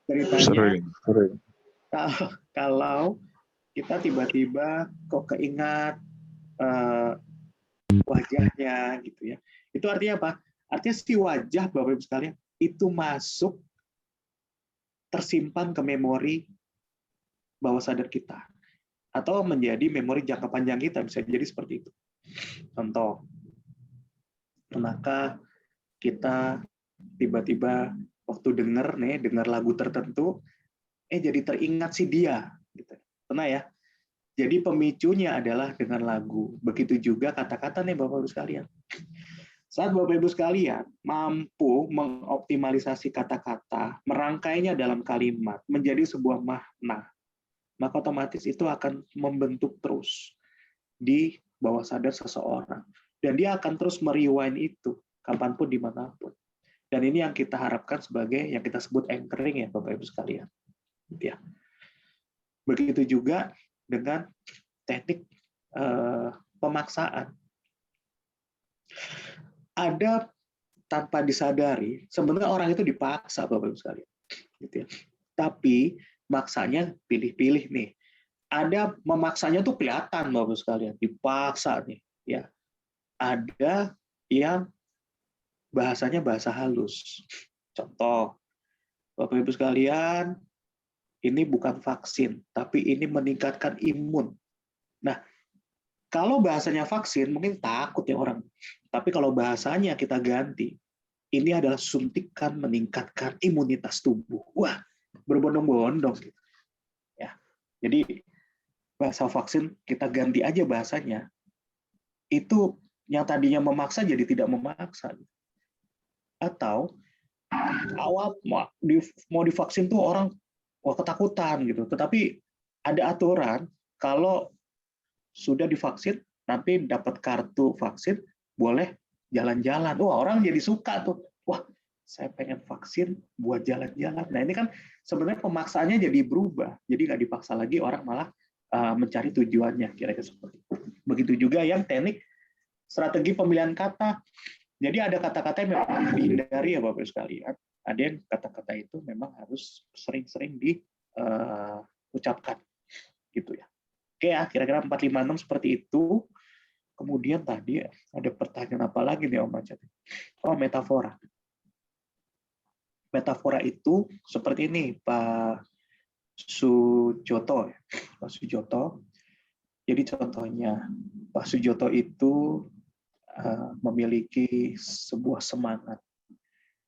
S5: ceritanya
S6: Sering.
S5: kalau kita tiba-tiba kok keingat wajahnya gitu ya. Itu artinya apa? Artinya si wajah Bapak Ibu sekalian itu masuk tersimpan ke memori bawah sadar kita atau menjadi memori jangka panjang kita, bisa jadi seperti itu. Contoh, pernahkah kita tiba-tiba waktu dengar lagu tertentu jadi teringat si dia gitu. Pernah ya? Jadi pemicunya adalah dengan lagu. Begitu juga kata-kata nih Bapak Ibu sekalian. Saat Bapak Ibu sekalian mampu mengoptimalisasi kata-kata, merangkainya dalam kalimat menjadi sebuah makna, maka otomatis itu akan membentuk terus di bawah sadar seseorang. Dan dia akan terus merewind itu kapanpun, dimanapun. Dan ini yang kita harapkan sebagai yang kita sebut anchoring ya Bapak Ibu sekalian. Ya. Begitu juga dengan teknik pemaksaan. Ada tanpa disadari, sebenarnya orang itu dipaksa Bapak Ibu sekalian. Gitu ya. Tapi maksanya pilih-pilih nih. Ada memaksanya tuh kelihatan Bapak Ibu sekalian, dipaksa nih, ya. ada yang bahasanya bahasa halus. Contoh, Bapak Ibu sekalian, ini bukan vaksin, tapi ini meningkatkan imun. Nah, kalau bahasanya vaksin, mungkin takut ya orang. Tapi kalau bahasanya kita ganti, ini adalah suntikan meningkatkan imunitas tubuh. Wah, berbondong-bondong. Ya, jadi bahasa vaksin kita ganti aja bahasanya. Itu yang tadinya memaksa jadi tidak memaksa. Atau awal mau divaksin tuh orang ketakutan gitu. Tetapi ada aturan kalau sudah divaksin nanti dapat kartu vaksin boleh jalan-jalan. Wah, orang jadi suka tuh. Wah, saya pengen vaksin buat jalan-jalan. Nah, ini kan sebenarnya pemaksaannya jadi berubah. Jadi nggak dipaksa lagi, orang malah mencari tujuannya. Kira-kira seperti itu. Begitu juga yang teknik strategi pemilihan kata. Jadi ada kata-kata yang memang dihindari ya Bapak sekalian. Ada yang kata-kata itu memang harus sering-sering diucapkan, gitu ya. Oke ya, kira-kira 456 seperti itu. Kemudian tadi ada pertanyaan apa lagi nih Om Aceh? Oh, metafora. Metafora itu seperti ini Pak Sujoto. Pak Sujoto. Jadi contohnya Pak Sujoto itu memiliki sebuah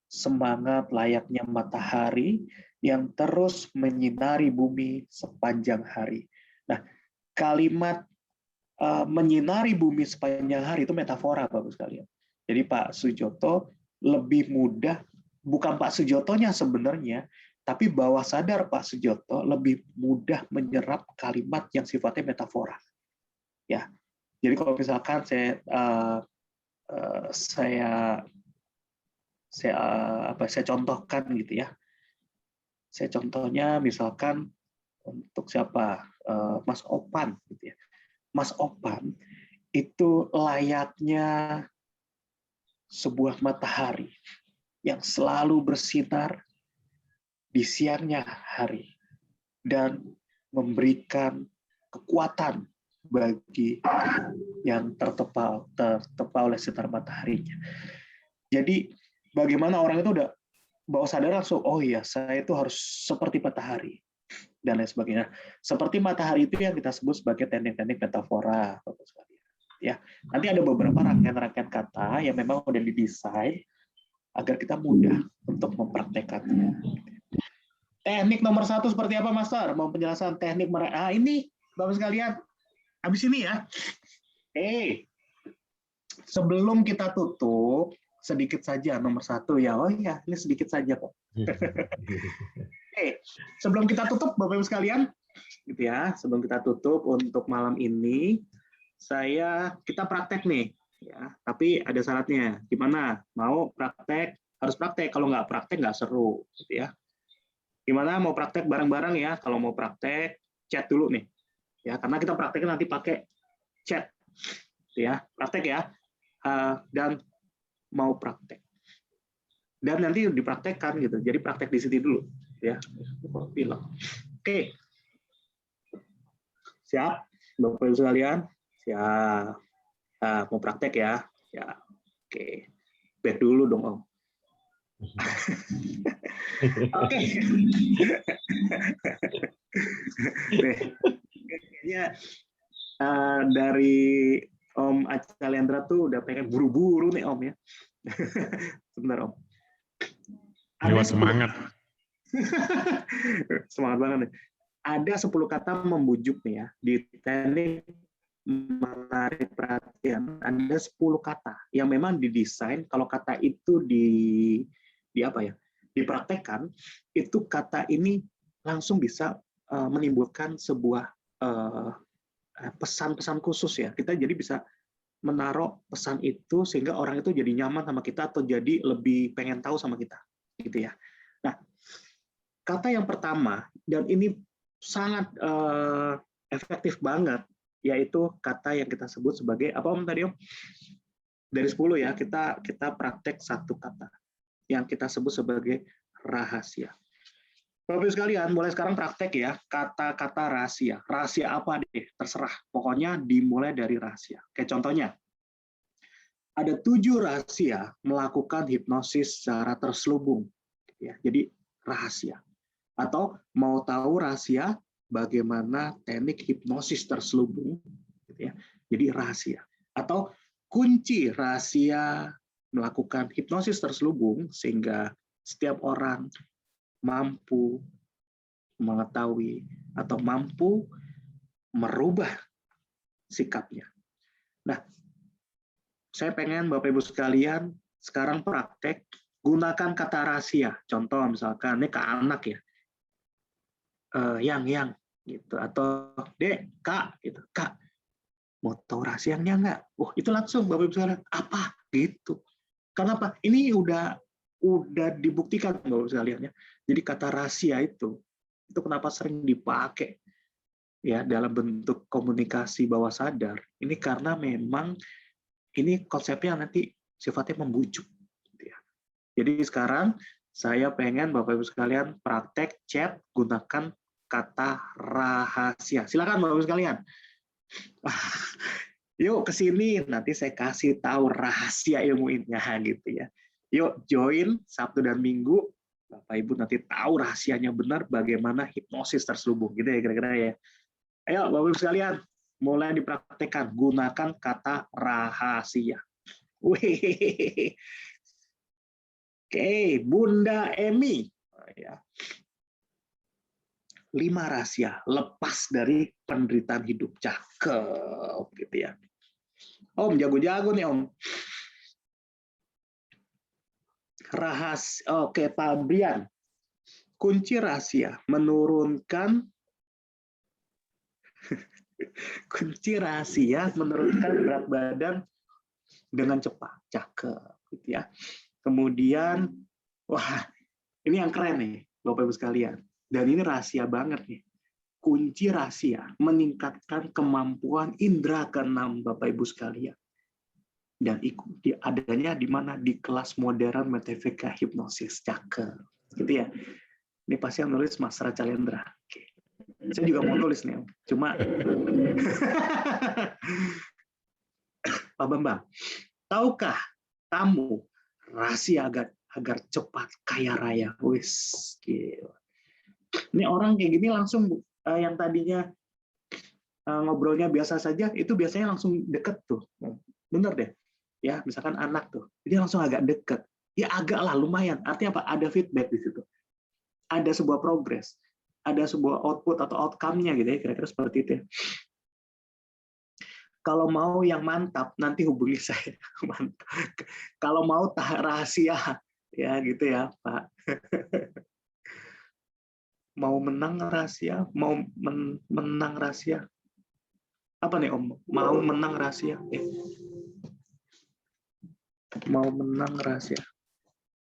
S5: semangat layaknya matahari yang terus menyinari bumi sepanjang hari. Nah, kalimat menyinari bumi sepanjang hari itu metafora, Bapak sekalian. Jadi Pak Sujoto lebih mudah, bukan Pak Sujotonya sebenarnya, tapi bawah sadar Pak Sujoto lebih mudah menyerap kalimat yang sifatnya metafora. Ya, jadi kalau misalkan saya contohkan gitu ya. Saya contohnya misalkan untuk siapa? Mas Opan gitu ya. Mas Opan itu layaknya sebuah matahari yang selalu bersinar di siangnya hari dan memberikan kekuatan bagi yang tertepa oleh sinar mataharinya. Jadi bagaimana orang itu udah bawah sadar langsung, oh iya, saya itu harus seperti matahari dan lain sebagainya. Seperti matahari itu yang kita sebut sebagai teknik-teknik metafora, Bapak sekalian. Ya, nanti ada beberapa rangkaian-rangkaian kata yang memang udah didesain agar kita mudah untuk mempraktekannya. Teknik nomor 1 seperti apa, Master? Mau penjelasan teknik ini, Bapak sekalian. Habis ini ya. Sebelum kita tutup, sedikit saja nomor 1 ya. Oh iya, ini sedikit saja kok. Sebelum kita tutup, Bapak Ibu sekalian, gitu ya. Sebelum kita tutup untuk malam ini, kita praktek nih, ya. Tapi ada syaratnya. Gimana? Mau praktek? Harus praktek. Kalau nggak praktek nggak seru, gitu ya. Gimana? Mau praktek bareng-bareng ya? Kalau mau praktek, chat dulu nih. Ya, karena kita prakteknya nanti pakai chat, ya, praktek ya, dan mau praktek, dan nanti dipraktekkan gitu. Jadi praktek di sini dulu, ya. Oke, siap, Bapak Ibu sekalian, siap. Mau praktek ya, ya. Oke, back dulu dong Om. Oke. Kayaknya dari Om Acalendra tuh udah pengen buru-buru nih Om ya. Sebentar Om.
S2: Lewat semangat.
S5: Semangat banget nih. Ada 10 kata membujuk nih ya. Di teknik menarik perhatian. Ada 10 kata yang memang didesain kalau kata itu dipraktekkan, itu kata ini langsung bisa menimbulkan sebuah pesan-pesan khusus ya. Kita jadi bisa menaruh pesan itu sehingga orang itu jadi nyaman sama kita atau jadi lebih pengen tahu sama kita, gitu ya. Nah, kata yang pertama dan ini sangat efektif banget, yaitu kata yang kita sebut sebagai apa Om tadi Om? Dari 10 ya, kita praktek 1 kata yang kita sebut sebagai rahasia. Bapak Ibu sekalian, mulai sekarang praktek ya, kata-kata rahasia. Rahasia apa deh, terserah. Pokoknya dimulai dari rahasia. Kayak contohnya, ada 7 rahasia melakukan hipnosis secara terselubung. Ya, jadi rahasia. Atau mau tahu rahasia bagaimana teknik hipnosis terselubung, gitu ya. Jadi rahasia. Atau kunci rahasia melakukan hipnosis terselubung sehingga setiap orang mampu mengetahui atau mampu merubah sikapnya. Nah, saya pengen Bapak Ibu sekalian sekarang praktek gunakan kata rahasia. Contoh misalkan ini ke anak ya, yang gitu, atau dek, kak, gitu, kak, mau tahu rahasianya nggak? Wah, itu langsung Bapak Ibu sekalian apa gitu. Karena apa? Ini udah dibuktikan Bapak Ibu sekalian ya. Jadi kata rahasia itu kenapa sering dipakai ya dalam bentuk komunikasi bawah sadar. Ini karena memang ini konsepnya nanti sifatnya membujuk. Gitu ya. Jadi sekarang saya pengen Bapak Ibu sekalian praktek chat gunakan kata rahasia. Silakan Bapak Ibu sekalian. Yuk ke sini nanti saya kasih tahu rahasia ilmunya gitu ya. Yuk join Sabtu dan Minggu. Bapak Ibu nanti tahu rahasianya benar bagaimana hipnosis terselubung gitu ya kira-kira ya. Ayo Bapak Ibu sekalian, mulai dipraktekkan gunakan kata rahasia. Wih. Oke, Bunda Emi. Ya. 5 rahasia lepas dari penderitaan hidup. Cakep gitu ya. Om jago-jago nih Om. Oke, Pak Brian. Kunci rahasia menurunkan berat badan dengan cepat. Cakep gitu ya. Kemudian wah, ini yang keren nih Bapak Ibu sekalian. Dan ini rahasia banget nih. Kunci rahasia meningkatkan kemampuan indera keenam Bapak Ibu sekalian. Dan adanya di mana? Di kelas modern metafika hipnosis. Cakep. Gitu ya. Ini pasti yang nulis Mas Racalendra. Oke. Saya juga mau nulis nih. Cuma Pak Bambang, tahukah kamu rahasia agar cepat kaya raya? Wis, gila. Ini orang kayak gini langsung yang tadinya ngobrolnya biasa saja, itu biasanya langsung deket tuh. Bener deh. Ya, misalkan anak tuh, dia langsung agak deket. Ya agak lah, lumayan. Artinya apa? Ada feedback di situ. Ada sebuah progres. Ada sebuah output atau outcome-nya gitu ya, kira-kira seperti itu. Kalau mau yang mantap, nanti hubungi saya. Mantap. Kalau mau rahasia, ya gitu ya, Pak. Mau menang rahasia, mau menang rahasia. Apa nih Om? Mau menang rahasia. Mau menang rahasia.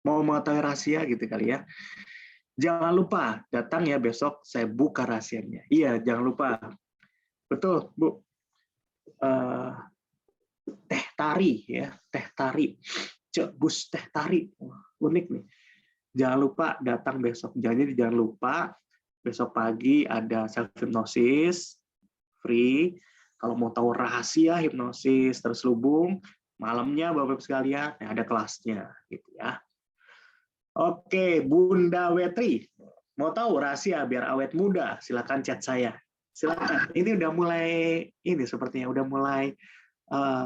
S5: Mau mengetahui rahasia gitu kali ya. Jangan lupa datang ya besok saya buka rahasianya. Iya, jangan lupa. Betul, Bu. Teh tari ya, teh tari. Cebus teh tari. Unik nih. Jangan lupa datang besok. Jangan lupa besok pagi ada self hipnosis free. Kalau mau tahu rahasia hipnosis terselubung, malamnya Bapak-Ibu sekalian ada kelasnya gitu ya. Oke, Bunda Wetri, mau tahu rahasia biar awet muda? Silakan chat saya. Silakan. Ini udah mulai sepertinya udah mulai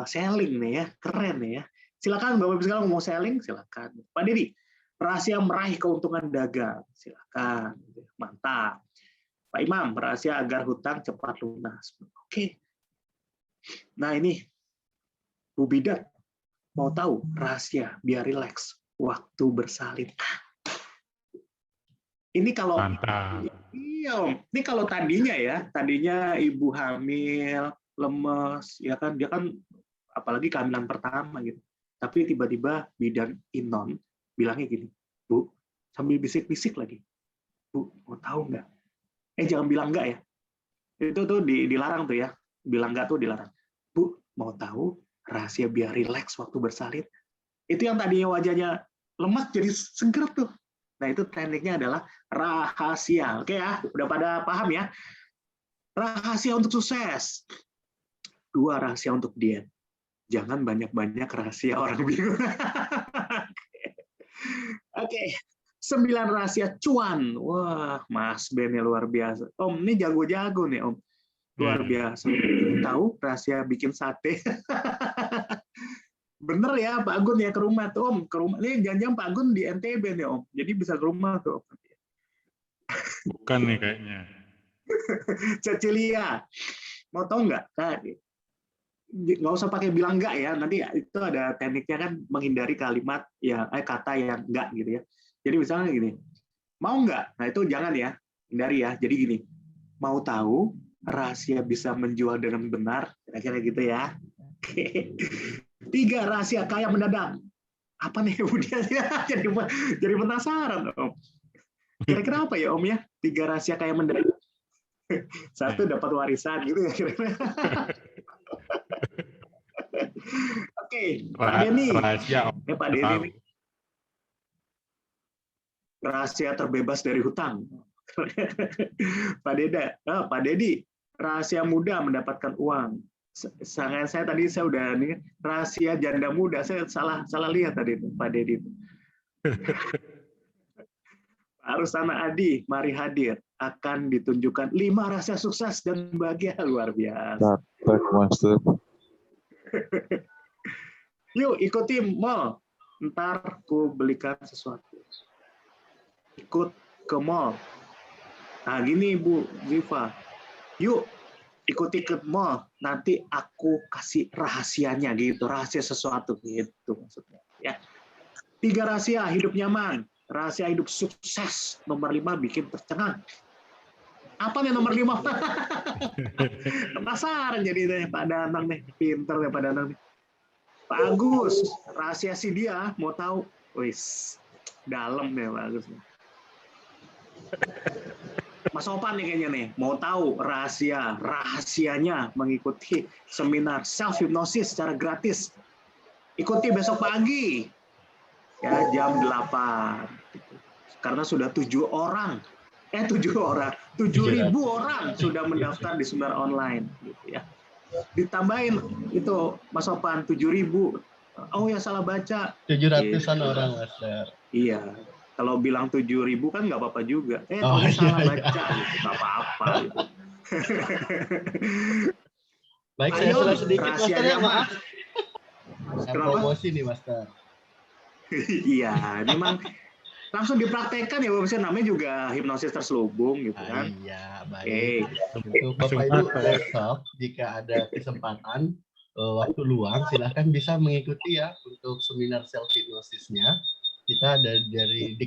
S5: selling nih ya, keren nih ya. Silakan Bapak-Ibu sekalian mau selling, silakan. Pak Didi, rahasia meraih keuntungan dagang, silakan. Mantap. Pak Imam, rahasia agar hutang cepat lunas. Oke. Nah ini, Bu Bidat, mau tahu rahasia biar rileks waktu bersalin. Ini kalau
S2: Mantap.
S5: Iya, Om. Ini kalau tadinya ibu hamil, lemes, ya kan dia kan apalagi kehamilan pertama gitu. Tapi tiba-tiba bidan Inon bilangnya gini, Bu, sambil bisik-bisik lagi. Bu, mau tahu nggak? Jangan bilang nggak ya. Itu tuh dilarang tuh ya. Bilang nggak tuh dilarang. Bu, mau tahu rahasia biar rileks waktu bersalin? Itu yang tadinya wajahnya lemas jadi seger tuh. Nah, itu tekniknya adalah rahasia. Oke ya, udah pada paham ya? Rahasia untuk sukses. 2 rahasia untuk diet. Jangan banyak-banyak rahasia orang bingung. Oke, 9 rahasia cuan. Wah, Mas Ben ya luar biasa. Om, ini jago-jago nih Om. Luar biasa. Tahu rahasia bikin sate? Bener ya Pak Agun ya, ke rumah tuh Om. Ke rumah. Ini jangan-jangan Pak Agun di NTB nih Om. Jadi bisa ke rumah tuh Om.
S2: Bukan nih kayaknya.
S5: Cecilia, mau tahu nggak? Nggak usah pakai bilang nggak ya, nanti itu ada tekniknya kan, menghindari kalimat ya kata yang nggak gitu ya. Jadi misalnya gini, mau nggak? Nah itu jangan ya, hindari ya. Jadi gini, mau tahu rahasia bisa menjual dengan benar, kira-kira gitu ya. 3 rahasia kaya mendadak. Apa nih Bu Dia? Jadi penasaran Om. Kira-kira apa ya Om ya? 3 rahasia kaya mendadak. 1 dapat warisan gitu ya kira-kira. Oke, Pak Denny.
S2: Rahasia.
S5: Pak Denny nih. Rahasia terbebas dari hutang. Pak Dedi, rahasia mudah mendapatkan uang. Saya tadi udah nih, rahasia janda muda. Saya salah lihat tadi Pak Dedi. Rusana Adi, mari hadir. Akan ditunjukkan 5 rahasia sukses dan bahagia. Luar biasa.
S6: Praktek, Master.
S5: Yuk, ikuti mall. Ntar ku belikan sesuatu. Ikut ke mall. Nah, gini Bu Ziva. Yuk, ikuti ke mall. Nanti aku kasih rahasianya gitu. Rahasia sesuatu gitu maksudnya. Ya. 3 rahasia hidup nyaman. Rahasia hidup sukses. Nomor 5 bikin tercengang. Apa nih nomor 5? Penasaran jadi Pak Danang nih. Pinter nih Pak Danang nih. Pak Agus, rahasia si dia mau tahu. Wis, dalam nih Pak Agus. Mas Opan nih kayaknya nih, mau tahu rahasianya mengikuti seminar self hypnosis secara gratis. Ikuti besok pagi. Ya, jam 8. Karena sudah 7.000 orang sudah mendaftar di seminar online gitu ya. Ditambahin itu Mas Opan 7.000. Oh ya salah baca.
S1: 700-an orang Master.
S5: Iya. Kalau bilang 7.000 kan nggak apa-apa juga. Salah baca gitu. Nggak apa-apa gitu.
S1: Baik, saya salah sedikit Master ya, maaf. Saya
S5: Kenapa?
S1: promosi nih Master.
S5: Iya, memang langsung dipraktekkan ya, Bapak. Namanya juga hipnosis terselubung gitu kan.
S1: Iya, baik. Untuk Bapak Ibu besok jika ada kesempatan waktu luang silahkan bisa mengikuti ya untuk seminar self hypnosisnya. Kita ada dari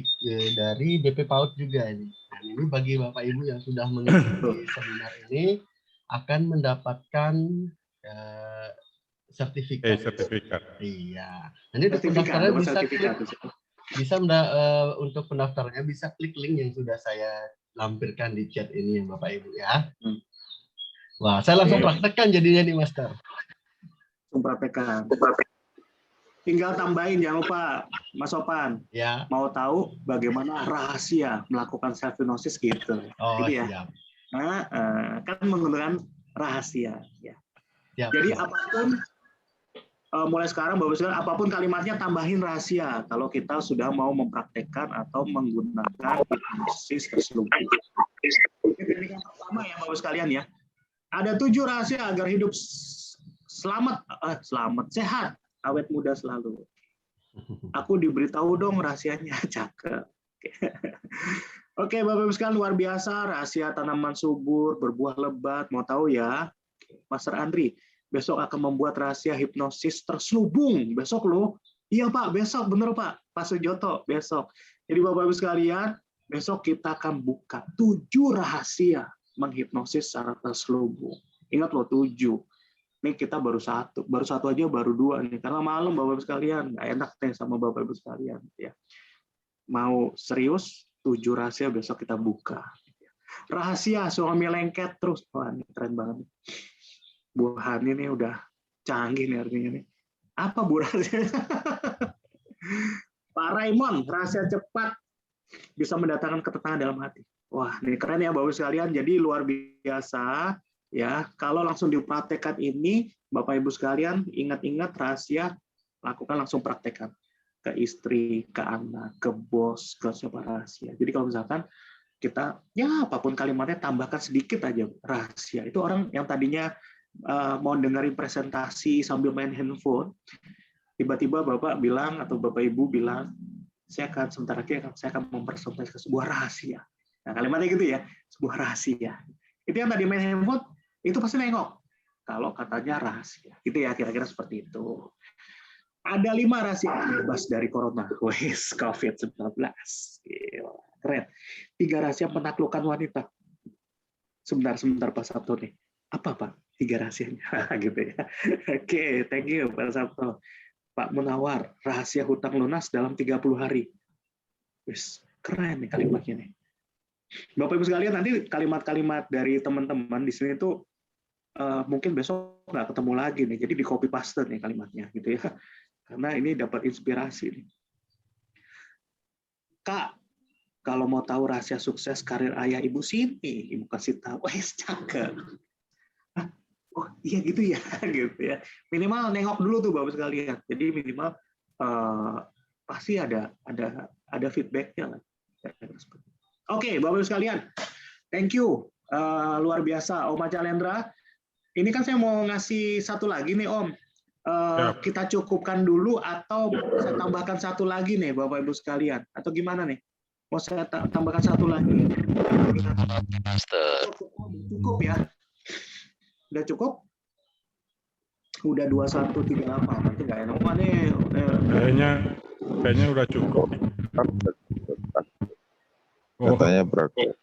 S1: DP PAUD juga ini. Dan ini bagi Bapak Ibu yang sudah mengikuti seminar ini akan mendapatkan sertifikat.
S2: Sertifikat.
S1: Iya. Nanti untuk pendaftarannya untuk pendaftarannya bisa klik link yang sudah saya lampirkan di chat ini ya Bapak Ibu ya. Wah, saya langsung praktekkan jadinya nih Master.
S5: Langsung praktekkan. Tinggal tambahin jangan lupa Mas Opan.
S1: Ya.
S5: Mau tahu bagaimana rahasia melakukan self hypnosis gitu.
S1: Oh,
S5: gitu ya.
S1: siap.
S5: Nah, kan menggunakan rahasia ya.
S1: Siap,
S5: Jadi
S1: siap.
S5: apapun mulai sekarang Bapak Ibu apapun kalimatnya tambahin rahasia kalau kita sudah mau mempraktekkan atau menggunakan hipnosis terselubung. Ini teknik yang pertama ya Bapak sekalian ya. Ada 7 rahasia agar hidup selamat, sehat, awet muda selalu. Aku diberitahu dong rahasianya, cakep. Oke, Bapak Ibu sekalian luar biasa, rahasia tanaman subur, berbuah lebat, mau tahu ya? Master Andri, besok akan membuat rahasia hipnosis terselubung. Besok loh. Iya Pak, besok bener Pak. Pak Sujoto, besok. Jadi Bapak Ibu sekalian, besok kita akan buka 7 rahasia menghipnosis secara terselubung. Ingat loh 7. Ini kita baru satu aja baru 2 nih. Karena malam Bapak Ibu sekalian, nggak enak nih sama Bapak Ibu sekalian. Ya. Mau serius, 7 rahasia besok kita buka. Rahasia suami lengket terus. Wah, ini keren banget. Bu Hani ini udah canggih nih artinya nih. Apa Bu rahasia? Pak Raymond, rahasia cepat bisa mendatangkan ketenangan dalam hati. Wah, ini keren ya Bapak sekalian. Jadi luar biasa ya. Kalau langsung dipraktekkan ini Bapak Ibu sekalian, ingat-ingat rahasia, lakukan langsung praktekkan ke istri, ke anak, ke bos, ke siapa rahasia. Jadi kalau misalkan kita, ya apapun kalimatnya, tambahkan sedikit aja rahasia. Itu orang yang tadinya mau dengerin presentasi sambil main handphone, tiba-tiba Bapak bilang atau Bapak Ibu bilang, saya akan sebentar lagi saya akan mempresentasikan sebuah rahasia. Nah, kalimatnya gitu ya, sebuah rahasia. Itu yang tadi main handphone, itu pasti nengok. Kalau katanya rahasia, gitu ya, kira-kira seperti itu. Ada 5 rahasia bebas dari corona, wes COVID-19. Gila, keren. 3 rahasia penaklukan wanita. Sebentar Pak Sabto nih. Apa Pak? 3 rahasianya, gitu ya. Oke, thank you Pak Sabto. Pak Munawar, rahasia hutang lunas dalam 30 hari. Wes, keren nih kalimatnya nih. Bapak Ibu sekalian, nanti kalimat-kalimat dari teman-teman di sini tuh mungkin besok nggak ketemu lagi nih, jadi di copy paste nih kalimatnya gitu ya, karena ini dapat inspirasi nih. Kak, kalau mau tahu rahasia sukses karir ayah ibu sini, ibu kasih tahu. Cakep. Oh iya gitu ya, gitu ya. Minimal nengok dulu tuh Bapak sekalian. Jadi minimal pasti ada feedbacknya lah. Oke, Bapak Ibu sekalian, thank you, luar biasa Om Acalendra. Ini kan saya mau ngasih satu lagi nih Om. Kita cukupkan dulu atau saya tambahkan satu lagi nih Bapak Ibu sekalian, atau gimana nih? Mau saya tambahkan satu lagi? Cukup ya? Udah cukup? Udah 2138, nanti nggak enak nih.
S2: Kayaknya udah cukup.
S6: Katanya berapa?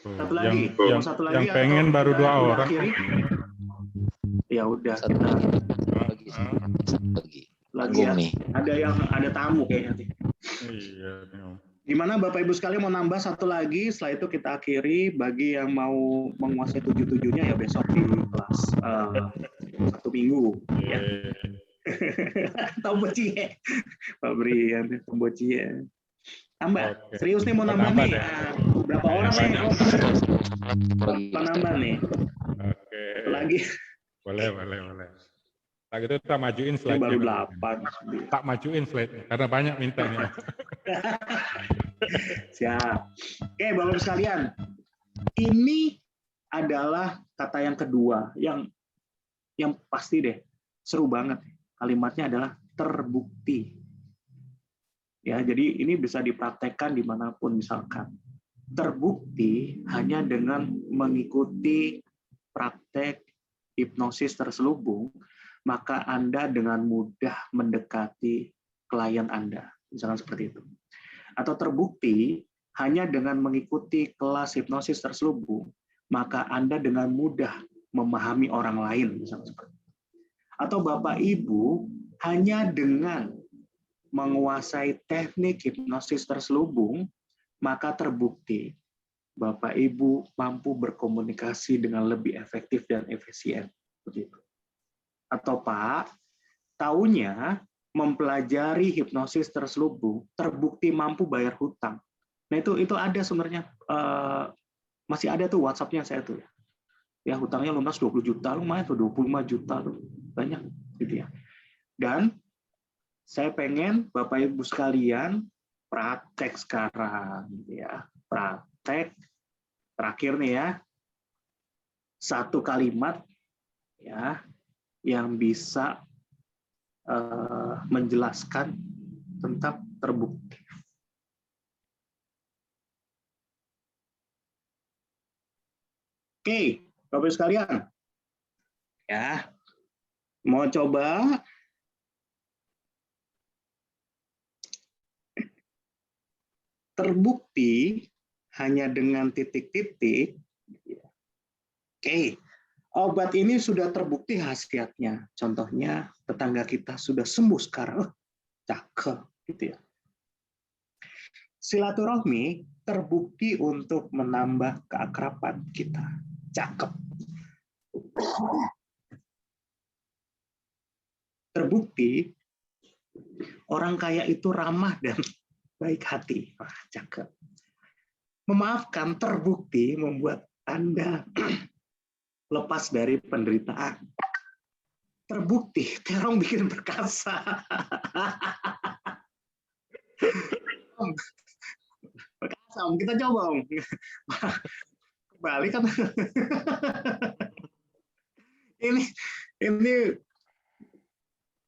S5: Satu lagi, satu lagi
S2: yang pengen baru 2 orang.
S5: Ya udah.
S6: Lagi
S5: ya.
S6: nih.
S5: Ada tamu kayaknya.
S2: Iya.
S5: Gimana Bapak Ibu sekalian, mau nambah satu lagi? Setelah itu kita akhiri. Bagi yang mau menguasai 7-7-nya ya besok di kelas 1 minggu. Ya. Tombo cie, Pak Brian, Tombo cie. Tambah, serius nih mau nambah nih. Berapa orang nih? Berapa nambah nih?
S2: Oke.
S5: Lagi.
S2: Boleh. Lagi itu tak majuin slide.
S5: Baru 8.
S2: Tak majuin slide karena banyak mintanya.
S5: Siap. Oke, Bapak Ibu sekalian. Ini adalah kata yang kedua yang pasti deh seru banget. Kalimatnya adalah terbukti. Ya, jadi ini bisa dipraktekkan dimanapun misalkan. Terbukti hanya dengan mengikuti praktek hipnosis terselubung, maka Anda dengan mudah mendekati klien Anda. Misalkan seperti itu. Atau terbukti hanya dengan mengikuti kelas hipnosis terselubung, maka Anda dengan mudah memahami orang lain. Misalkan seperti itu. Atau Bapak Ibu hanya dengan menguasai teknik hipnosis terselubung, maka terbukti Bapak Ibu mampu berkomunikasi dengan lebih efektif dan efisien. Begitu. Atau Pak, taunya mempelajari hipnosis terselubung, terbukti mampu bayar hutang. Nah itu ada sebenarnya, masih ada tuh WhatsApp-nya saya tuh. Ya hutangnya lunas 20 juta, lumayan tuh 25 juta tuh, banyak gitu ya. Dan saya pengen Bapak Ibu sekalian praktek sekarang, ya. Praktek terakhir nih ya. Satu kalimat ya yang bisa menjelaskan tentang terbukti. Oke, Bapak Ibu sekalian, ya mau coba? Terbukti hanya dengan titik-titik. Oke, obat ini sudah terbukti khasiatnya. Contohnya tetangga kita sudah sembuh sekarang. Cakep, gitu ya. Silaturahmi terbukti untuk menambah keakraban kita. Cakep. Terbukti orang kaya itu ramah dan baik hati. Wah, cakep. Memaafkan terbukti membuat Anda lepas dari penderitaan. Terbukti terong bikin perkasa. Perkasa, Om. Kita coba, Om. Kembali kan.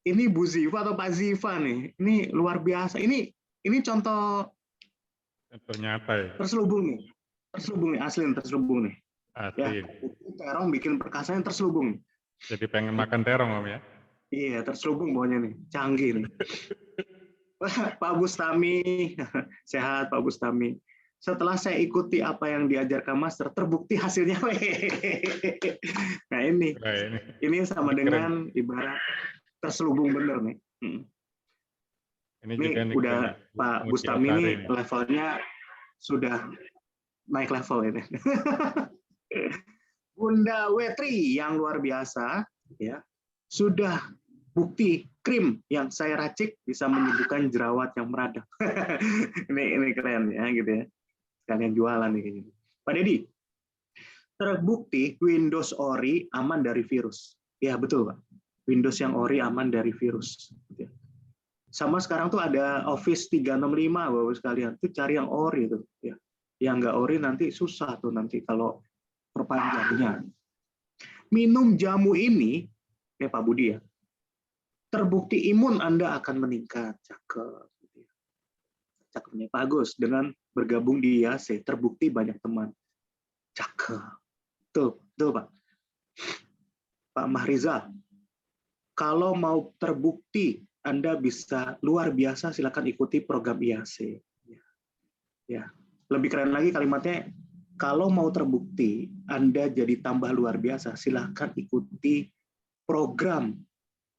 S5: Ini Bu Ziva atau Pak Ziva nih. Ini luar biasa. Ini contoh
S2: Ternyata ya.
S5: terselubung nih. Terselubung nih, asli terselubung nih.
S2: Asli.
S5: Ya, terong bikin perkasa yang terselubung.
S2: Jadi pengen makan terong, Om ya.
S5: Iya, terselubung pokoknya nih. Canggih nih. Pak Bustami, sehat Pak Bustami. Setelah saya ikuti apa yang diajarkan Master, terbukti hasilnya. Nah ini sama dengan ibarat terselubung bener nih.
S2: Ini
S5: Ini
S2: juga nih,
S5: udah Pak Bustami ini levelnya sudah naik level ini. Bunda Wetri yang luar biasa, ya sudah bukti krim yang saya racik bisa menyembuhkan jerawat yang meradang. ini keren ya gitu ya. Sekalian jualan nih kayaknya. Pak Dedi, terbukti Windows Ori aman dari virus. Ya betul Pak. Windows yang Ori aman dari virus. Sama sekarang tuh ada Office 365 Bapak sekalian. Itu cari yang Ori itu. Ya. Yang nggak Ori nanti susah tuh nanti kalau perpanjangnya. Minum jamu ini, ya Pak Budi ya, terbukti imun Anda akan meningkat. Cakep. Cakepnya Pak Agus. Dengan bergabung di IAC, terbukti banyak teman. Cakep. Tuh Pak. Pak Mahriza, kalau mau terbukti Anda bisa luar biasa, silakan ikuti program IAC. Ya. Lebih keren lagi kalimatnya, kalau mau terbukti Anda jadi tambah luar biasa, silakan ikuti program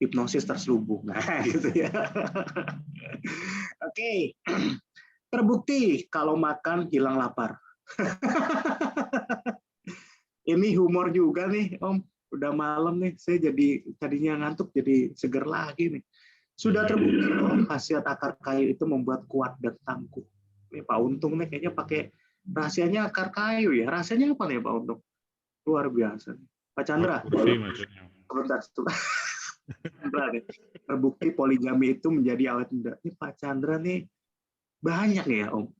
S5: hipnosis terselubung. Nah, gitu ya. Oke. Terbukti kalau makan hilang lapar. Ini humor juga nih, Om. Udah malam nih, saya jadi tadinya ngantuk jadi seger lagi nih. Sudah terbukti Om, khasiat akar kayu itu membuat kuat dan tangguh. Nih Pak Untung nih kayaknya pakai rahasianya akar kayu ya. Rahasianya apa nih Pak Untung? Luar biasa. Pak Chandra.
S2: Kursi maksudnya.
S5: Sebentar. Chandra nih. Terbukti poligami itu menjadi awet muda. Ini Pak Chandra nih banyak ya Om.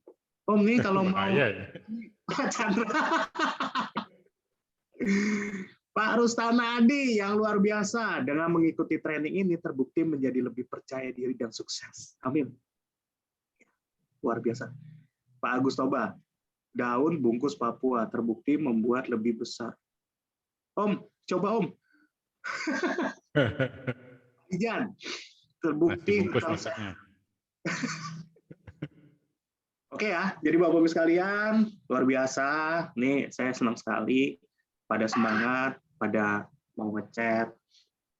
S5: Om nih kalau mau
S2: ya.
S5: Pak Chandra. Pak Rustana Adi yang luar biasa dengan mengikuti training ini terbukti menjadi lebih percaya diri dan sukses. Amin. Luar biasa. Pak Agus Toba, daun bungkus Papua terbukti membuat lebih besar. Om, coba Om. Ijan, terbukti. Oke ya, jadi Bapak-Ibu sekalian, luar biasa. Nih, saya senang sekali pada semangat, pada mau ngechat.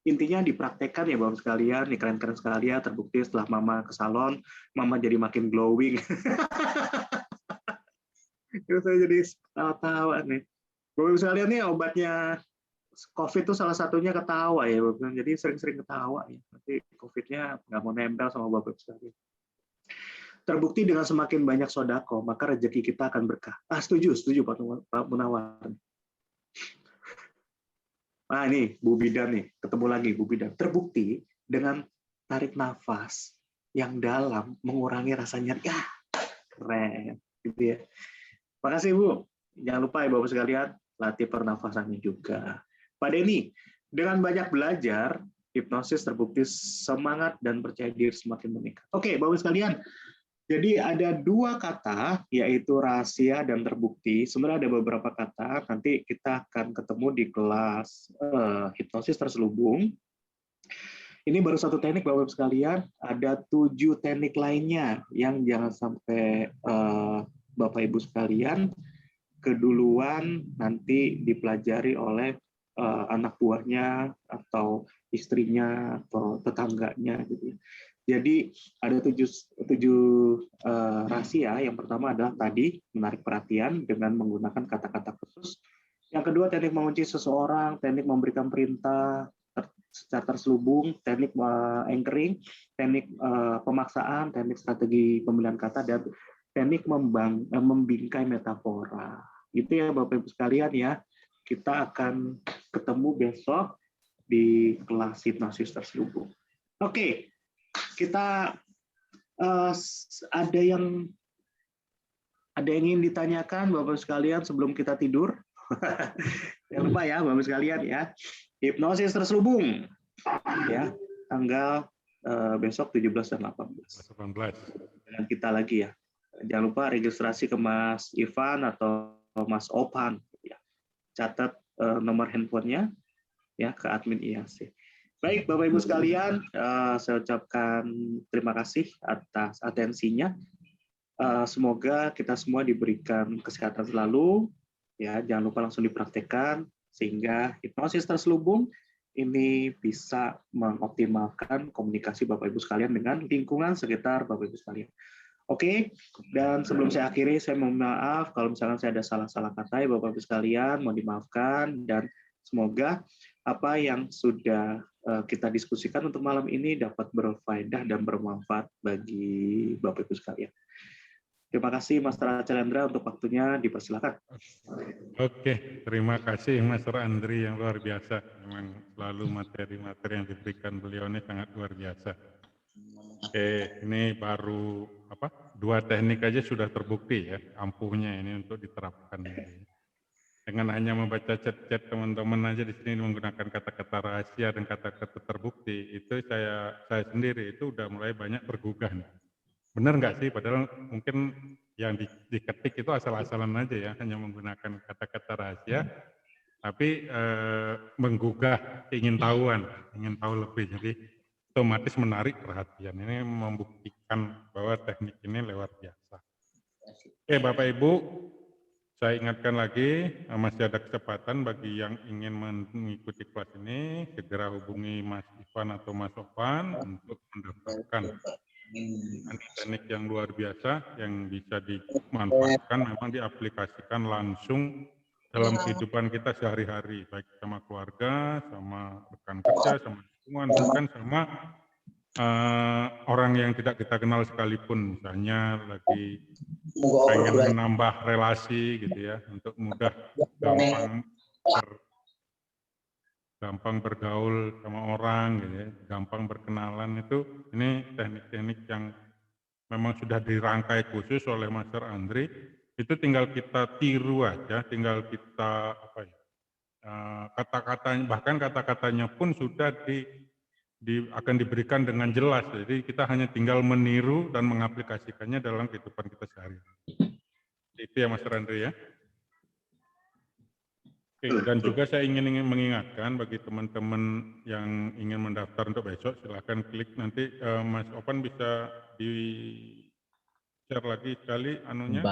S5: Intinya dipraktekkan ya Bapak sekalian, nih keren-keren sekali ya, terbukti setelah Mama ke salon, Mama jadi makin glowing. Itu saya jadi tawa-tawa nih. Bapak sekalian nih obatnya COVID itu salah satunya ketawa ya, Bapak. Jadi sering-sering ketawa ya. Nanti COVID-nya nggak mau nempel sama Bapak sekalian. Terbukti dengan semakin banyak sodako, maka rezeki kita akan berkah. Setuju Pak Munawar. Nah ini Bu Bidan nih, ketemu lagi Bu Bidan. Terbukti dengan tarik nafas yang dalam mengurangi rasa nyeri. Keren, gitu ya. Makasih Bu. Jangan lupa ya Bapak sekalian, latih pernafasannya juga. Pak Denny, dengan banyak belajar, hipnosis terbukti semangat dan percaya diri semakin meningkat. Oke, Bapak sekalian. Jadi ada dua kata, yaitu rahasia dan terbukti. Sebenarnya ada beberapa kata, nanti kita akan ketemu di kelas hipnosis terselubung. Ini baru satu teknik, Bapak-Ibu sekalian. Ada 7 teknik lainnya yang jangan sampai Bapak-Ibu sekalian keduluan nanti dipelajari oleh anak buahnya atau istrinya atau tetangganya gitu. Jadi ada 7 rahasia. Yang pertama adalah tadi menarik perhatian dengan menggunakan kata-kata khusus. Yang kedua teknik mengunci seseorang, teknik memberikan perintah secara terselubung, teknik anchoring, teknik pemaksaan, teknik strategi pemilihan kata, dan teknik membingkai metafora. Itu ya Bapak Ibu sekalian ya. kita akan ketemu besok di kelas hipnosis terselubung. Oke, kita ada yang ingin ditanyakan Bapak sekalian sebelum kita tidur? Jangan lupa ya Bapak sekalian ya. Hipnosis terselubung ya, tanggal besok 17 dan 18. Dan kita lagi ya. Jangan lupa registrasi ke Mas Ivan atau Mas Opan ya. Catat nomor handphonenya ya ke admin IAC. Baik Bapak Ibu sekalian, saya ucapkan terima kasih atas atensinya. Semoga kita semua diberikan kesehatan selalu, ya jangan lupa langsung dipraktekkan sehingga hipnosis terselubung ini bisa mengoptimalkan komunikasi Bapak Ibu sekalian dengan lingkungan sekitar Bapak Ibu sekalian. Oke, dan sebelum saya akhiri, saya mohon maaf kalau misalkan saya ada salah-salah kata ya Bapak Ibu sekalian, mohon dimaafkan dan semoga apa yang sudah kita diskusikan untuk malam ini dapat berfaedah dan bermanfaat bagi Bapak Ibu sekalian. Terima kasih Master Acalendra untuk waktunya, dipersilakan.
S2: Oke, terima kasih Master Andri yang luar biasa. Memang selalu materi-materi yang diberikan beliau ini sangat luar biasa. Oke, ini baru 2 teknik aja sudah terbukti ya, ampuhnya ini untuk diterapkan. Dengan hanya membaca chat-chat teman-teman aja di sini menggunakan kata-kata rahasia dan kata-kata terbukti, itu saya sendiri itu udah mulai banyak bergugah nih. Benar nggak sih? Padahal mungkin yang diketik itu asal-asalan aja ya, hanya menggunakan kata-kata rahasia, tapi menggugah keingin-tahuan, ingin tahu lebih. Jadi otomatis menarik perhatian. Ini membuktikan bahwa teknik ini luar biasa. Oke Bapak Ibu, saya ingatkan lagi, masih ada kesempatan bagi yang ingin mengikuti kelas ini, segera hubungi Mas Ivan atau Mas Ovan untuk mendaftarkan. Ini teknik yang luar biasa, yang bisa dimanfaatkan, memang diaplikasikan langsung dalam kehidupan kita sehari-hari, baik sama keluarga, sama rekan kerja, sama lingkungan, bahkan sama orang yang tidak kita kenal sekalipun, misalnya lagi pengen menambah relasi gitu ya, untuk mudah gampang bergaul sama orang gitu ya, gampang berkenalan itu, ini teknik-teknik yang memang sudah dirangkai khusus oleh Master Andri, itu tinggal kita tiru aja, tinggal kita kata-katanya, bahkan kata-katanya pun sudah akan diberikan dengan jelas. Jadi kita hanya tinggal meniru dan mengaplikasikannya dalam kehidupan kita sehari-hari. Itu ya Mas Andri ya. Oke, dan juga saya ingin mengingatkan bagi teman-teman yang ingin mendaftar untuk besok, silakan klik nanti Mas Opan bisa di-share lagi sekali anunya.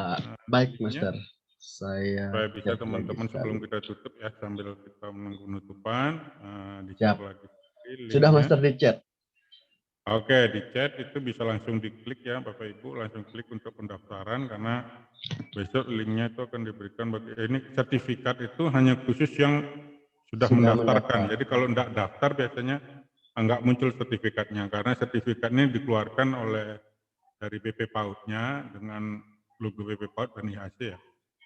S1: Baik Master. Saya
S2: bisa teman-teman sebelum kita tutup ya, sambil kita menunggu penutupan, di-share lagi.
S1: Sudah Master di chat.
S2: Oke, di chat itu bisa langsung diklik ya Bapak Ibu, langsung klik untuk pendaftaran karena besok linknya itu akan diberikan bagi ini sertifikat itu hanya khusus yang sudah mendaftarkan. Jadi kalau tidak daftar biasanya enggak muncul sertifikatnya karena sertifikatnya dikeluarkan oleh dari BP PAUD-nya dengan logo BP PAUD dan IHC ya.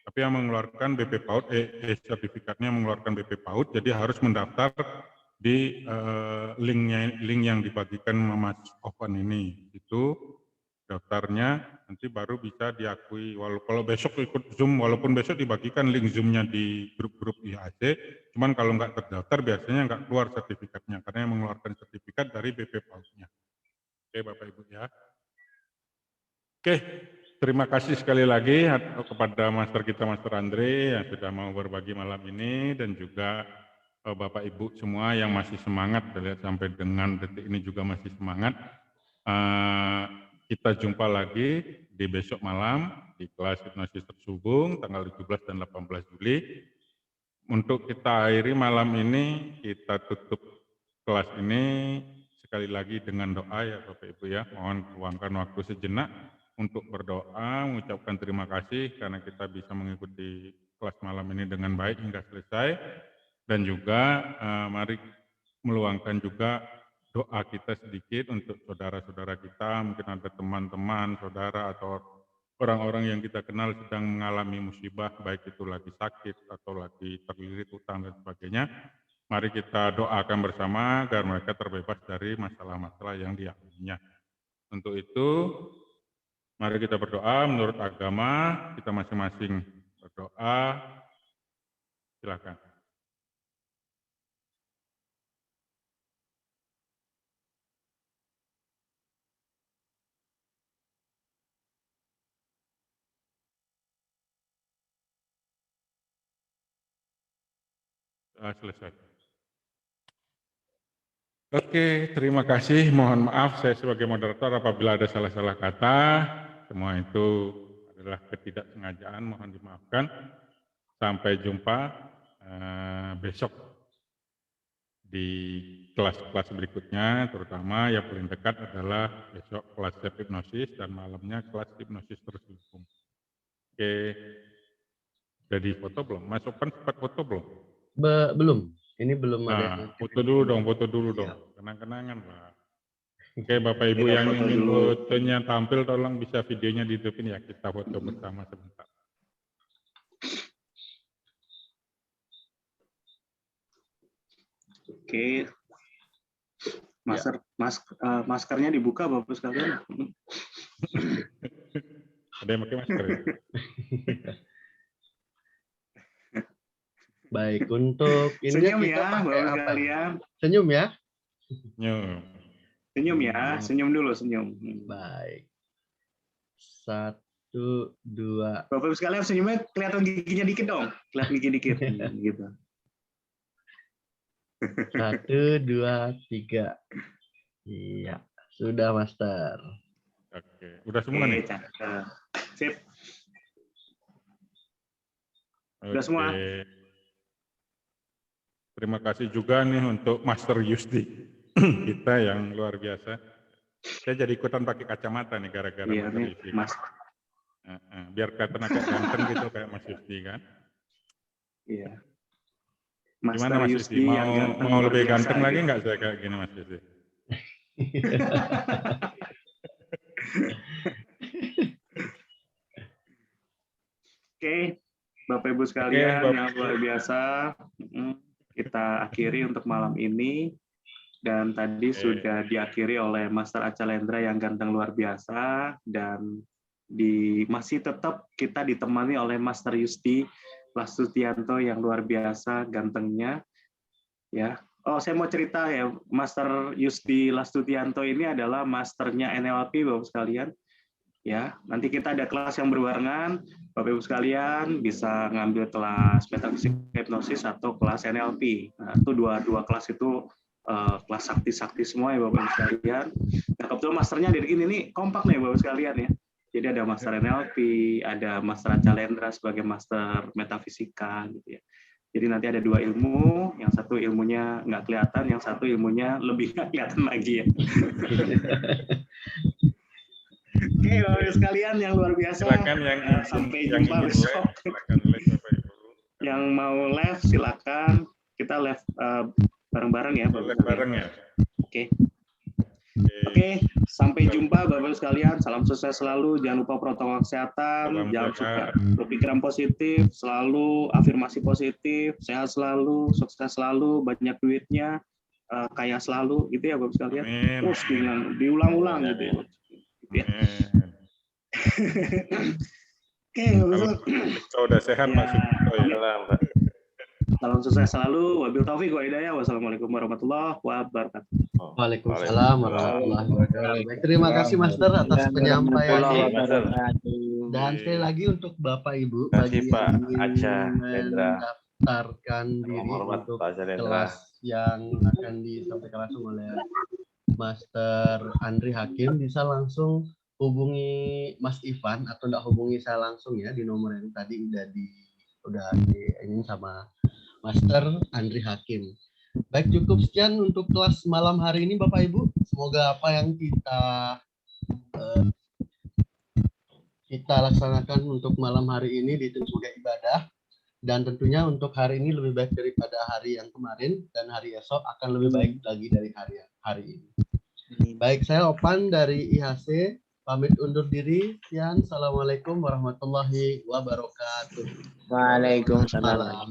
S2: Tapi yang mengeluarkan BP PAUD, sertifikatnya mengeluarkan BP PAUD, jadi harus mendaftar di link yang dibagikan Mas Ovan ini. Itu daftarnya nanti baru bisa diakui. Kalau besok ikut Zoom, walaupun besok dibagikan link Zoom-nya di grup-grup IHC, cuman kalau nggak terdaftar biasanya nggak keluar sertifikatnya, karena yang mengeluarkan sertifikat dari BP PAUD-nya. Oke Bapak Ibu ya. Oke, terima kasih sekali lagi kepada Master kita, Master Andri, yang sudah mau berbagi malam ini, dan juga Bapak Ibu semua yang masih semangat, lihat sampai dengan detik ini juga masih semangat. Kita jumpa lagi di besok malam di kelas hipnosis terselubung tanggal 17 dan 18 Juli. Untuk kita akhiri malam ini, kita tutup kelas ini sekali lagi dengan doa ya Bapak Ibu ya. Mohon luangkan waktu sejenak untuk berdoa, mengucapkan terima kasih karena kita bisa mengikuti kelas malam ini dengan baik hingga selesai. Dan juga mari meluangkan juga doa kita sedikit untuk saudara-saudara kita, mungkin ada teman-teman, saudara atau orang-orang yang kita kenal sedang mengalami musibah, baik itu lagi sakit atau lagi terlilit utang dan sebagainya, mari kita doakan bersama agar mereka terbebas dari masalah-masalah yang dialaminya. Untuk itu, mari kita berdoa menurut agama, kita masing-masing berdoa. Silakan. Selesai. Oke, terima kasih. Mohon maaf saya sebagai moderator apabila ada salah-salah kata. Semua itu adalah ketidaksengajaan, mohon dimaafkan. Sampai jumpa besok di kelas-kelas berikutnya, terutama yang paling dekat adalah besok kelas self hipnosis dan malamnya kelas hipnosis terselubung. Oke, jadi foto belum? Mas Open sempat foto belum?
S1: Belum. Ini belum ada.
S2: Nah, foto dulu dong. Kenang-kenangan, Pak. Oke, Bapak Ibu yang ingin fotonya tampil, tolong bisa videonya dihidupin ya. Kita foto bersama sebentar.
S5: Oke. Maskernya dibuka, Bapak sekalian.
S2: Ada yang pakai masker ya?
S1: Baik, untuk ini
S5: Senyum
S1: kita
S5: ya,
S1: pakai
S5: Bapak
S1: apa?
S5: sekalian.
S1: Senyum ya.
S2: Senyum.
S5: Senyum ya, senyum dulu, senyum.
S1: Baik. 1, 2.
S5: Bapak sekalian senyumnya kelihatan giginya dikit dong. Kelihatan gigi dikit. Gitu.
S1: 1, 2, 3. Iya, sudah Master.
S2: Oke, udah semua nih?
S5: Sip. Udah semua.
S2: Terima kasih juga nih untuk Master Yusti kita yang luar biasa. Saya jadi ikutan pakai kacamata nih gara-gara Master Yusti.
S5: Mas.
S2: Biar kelihatan agak ganteng gitu kayak Mas Yusti kan.
S5: Iya.
S2: Gimana Mas Yusti? Mau lebih ganteng lagi nggak saya kayak gini Mas Yusti?
S5: Oke, Bapak Ibu sekalian yang luar biasa, kita akhiri untuk malam ini. Dan tadi sudah diakhiri oleh Master Acalendra yang ganteng luar biasa, dan masih tetap kita ditemani oleh Master Yusti Lastutianto yang luar biasa gantengnya. Ya, oh saya mau cerita ya, Master Yusti Lastutianto ini adalah masternya NLP Bapak sekalian. Ya, nanti kita ada kelas yang berbarengan, Bapak Ibu sekalian bisa ngambil kelas metafisika hipnosis atau kelas NLP. Nah, itu dua kelas itu kelas sakti-sakti semua ya Bapak Ibu sekalian. Nah, kebetulan masternya dari ini nih kompak nih Bapak sekalian ya. Jadi ada master NLP, ada master Acalendra sebagai master metafisika gitu ya. Jadi nanti ada 2 ilmu, yang satu ilmunya nggak kelihatan, yang satu ilmunya lebih nggak kelihatan lagi ya. Oke, Bapak sekalian yang luar biasa.
S2: Silakan yang
S5: sampai jumpa besok. Yang mau live silakan. Kita live bareng-bareng ya, Bapak.
S2: Bareng ya.
S5: Oke, sampai jumpa Bapak sekalian. Salam sukses selalu. Jangan lupa protokol kesehatan. Jangan suka berpikiran positif. Selalu afirmasi positif. Sehat selalu, sukses selalu, banyak duitnya, kaya selalu, gitu ya Bapak sekalian. Terus diulang-ulang gitu ya. Ya. Oke,
S2: kalau udah sehat masuk.
S5: Salam sukses selalu. Wabil taufiq wa hidayah. Wassalamualaikum warahmatullahi wabarakatuh.
S1: Waalaikumsalam warahmatullahi wabarakatuh. Terima kasih Master atas penyampaiannya. Dan sekali lagi untuk Bapak Ibu bagi yang mendaftarkan diri untuk kelas yang akan disampaikan langsung oleh Master Andri Hakim, bisa langsung hubungi Mas Ivan atau enggak hubungi saya langsung ya di nomor yang tadi udah ini sama Master Andri Hakim. Baik, cukup sekian untuk kelas malam hari ini Bapak Ibu. Semoga apa yang kita laksanakan untuk malam hari ini diterima sebagai ibadah, dan tentunya untuk hari ini lebih baik daripada hari yang kemarin, dan hari esok akan lebih baik lagi dari hari ini. Baik, saya Opan dari IHC Pamit undur diri. Sekian. Assalamualaikum warahmatullahi wabarakatuh.
S3: Waalaikumsalam.
S1: Salam.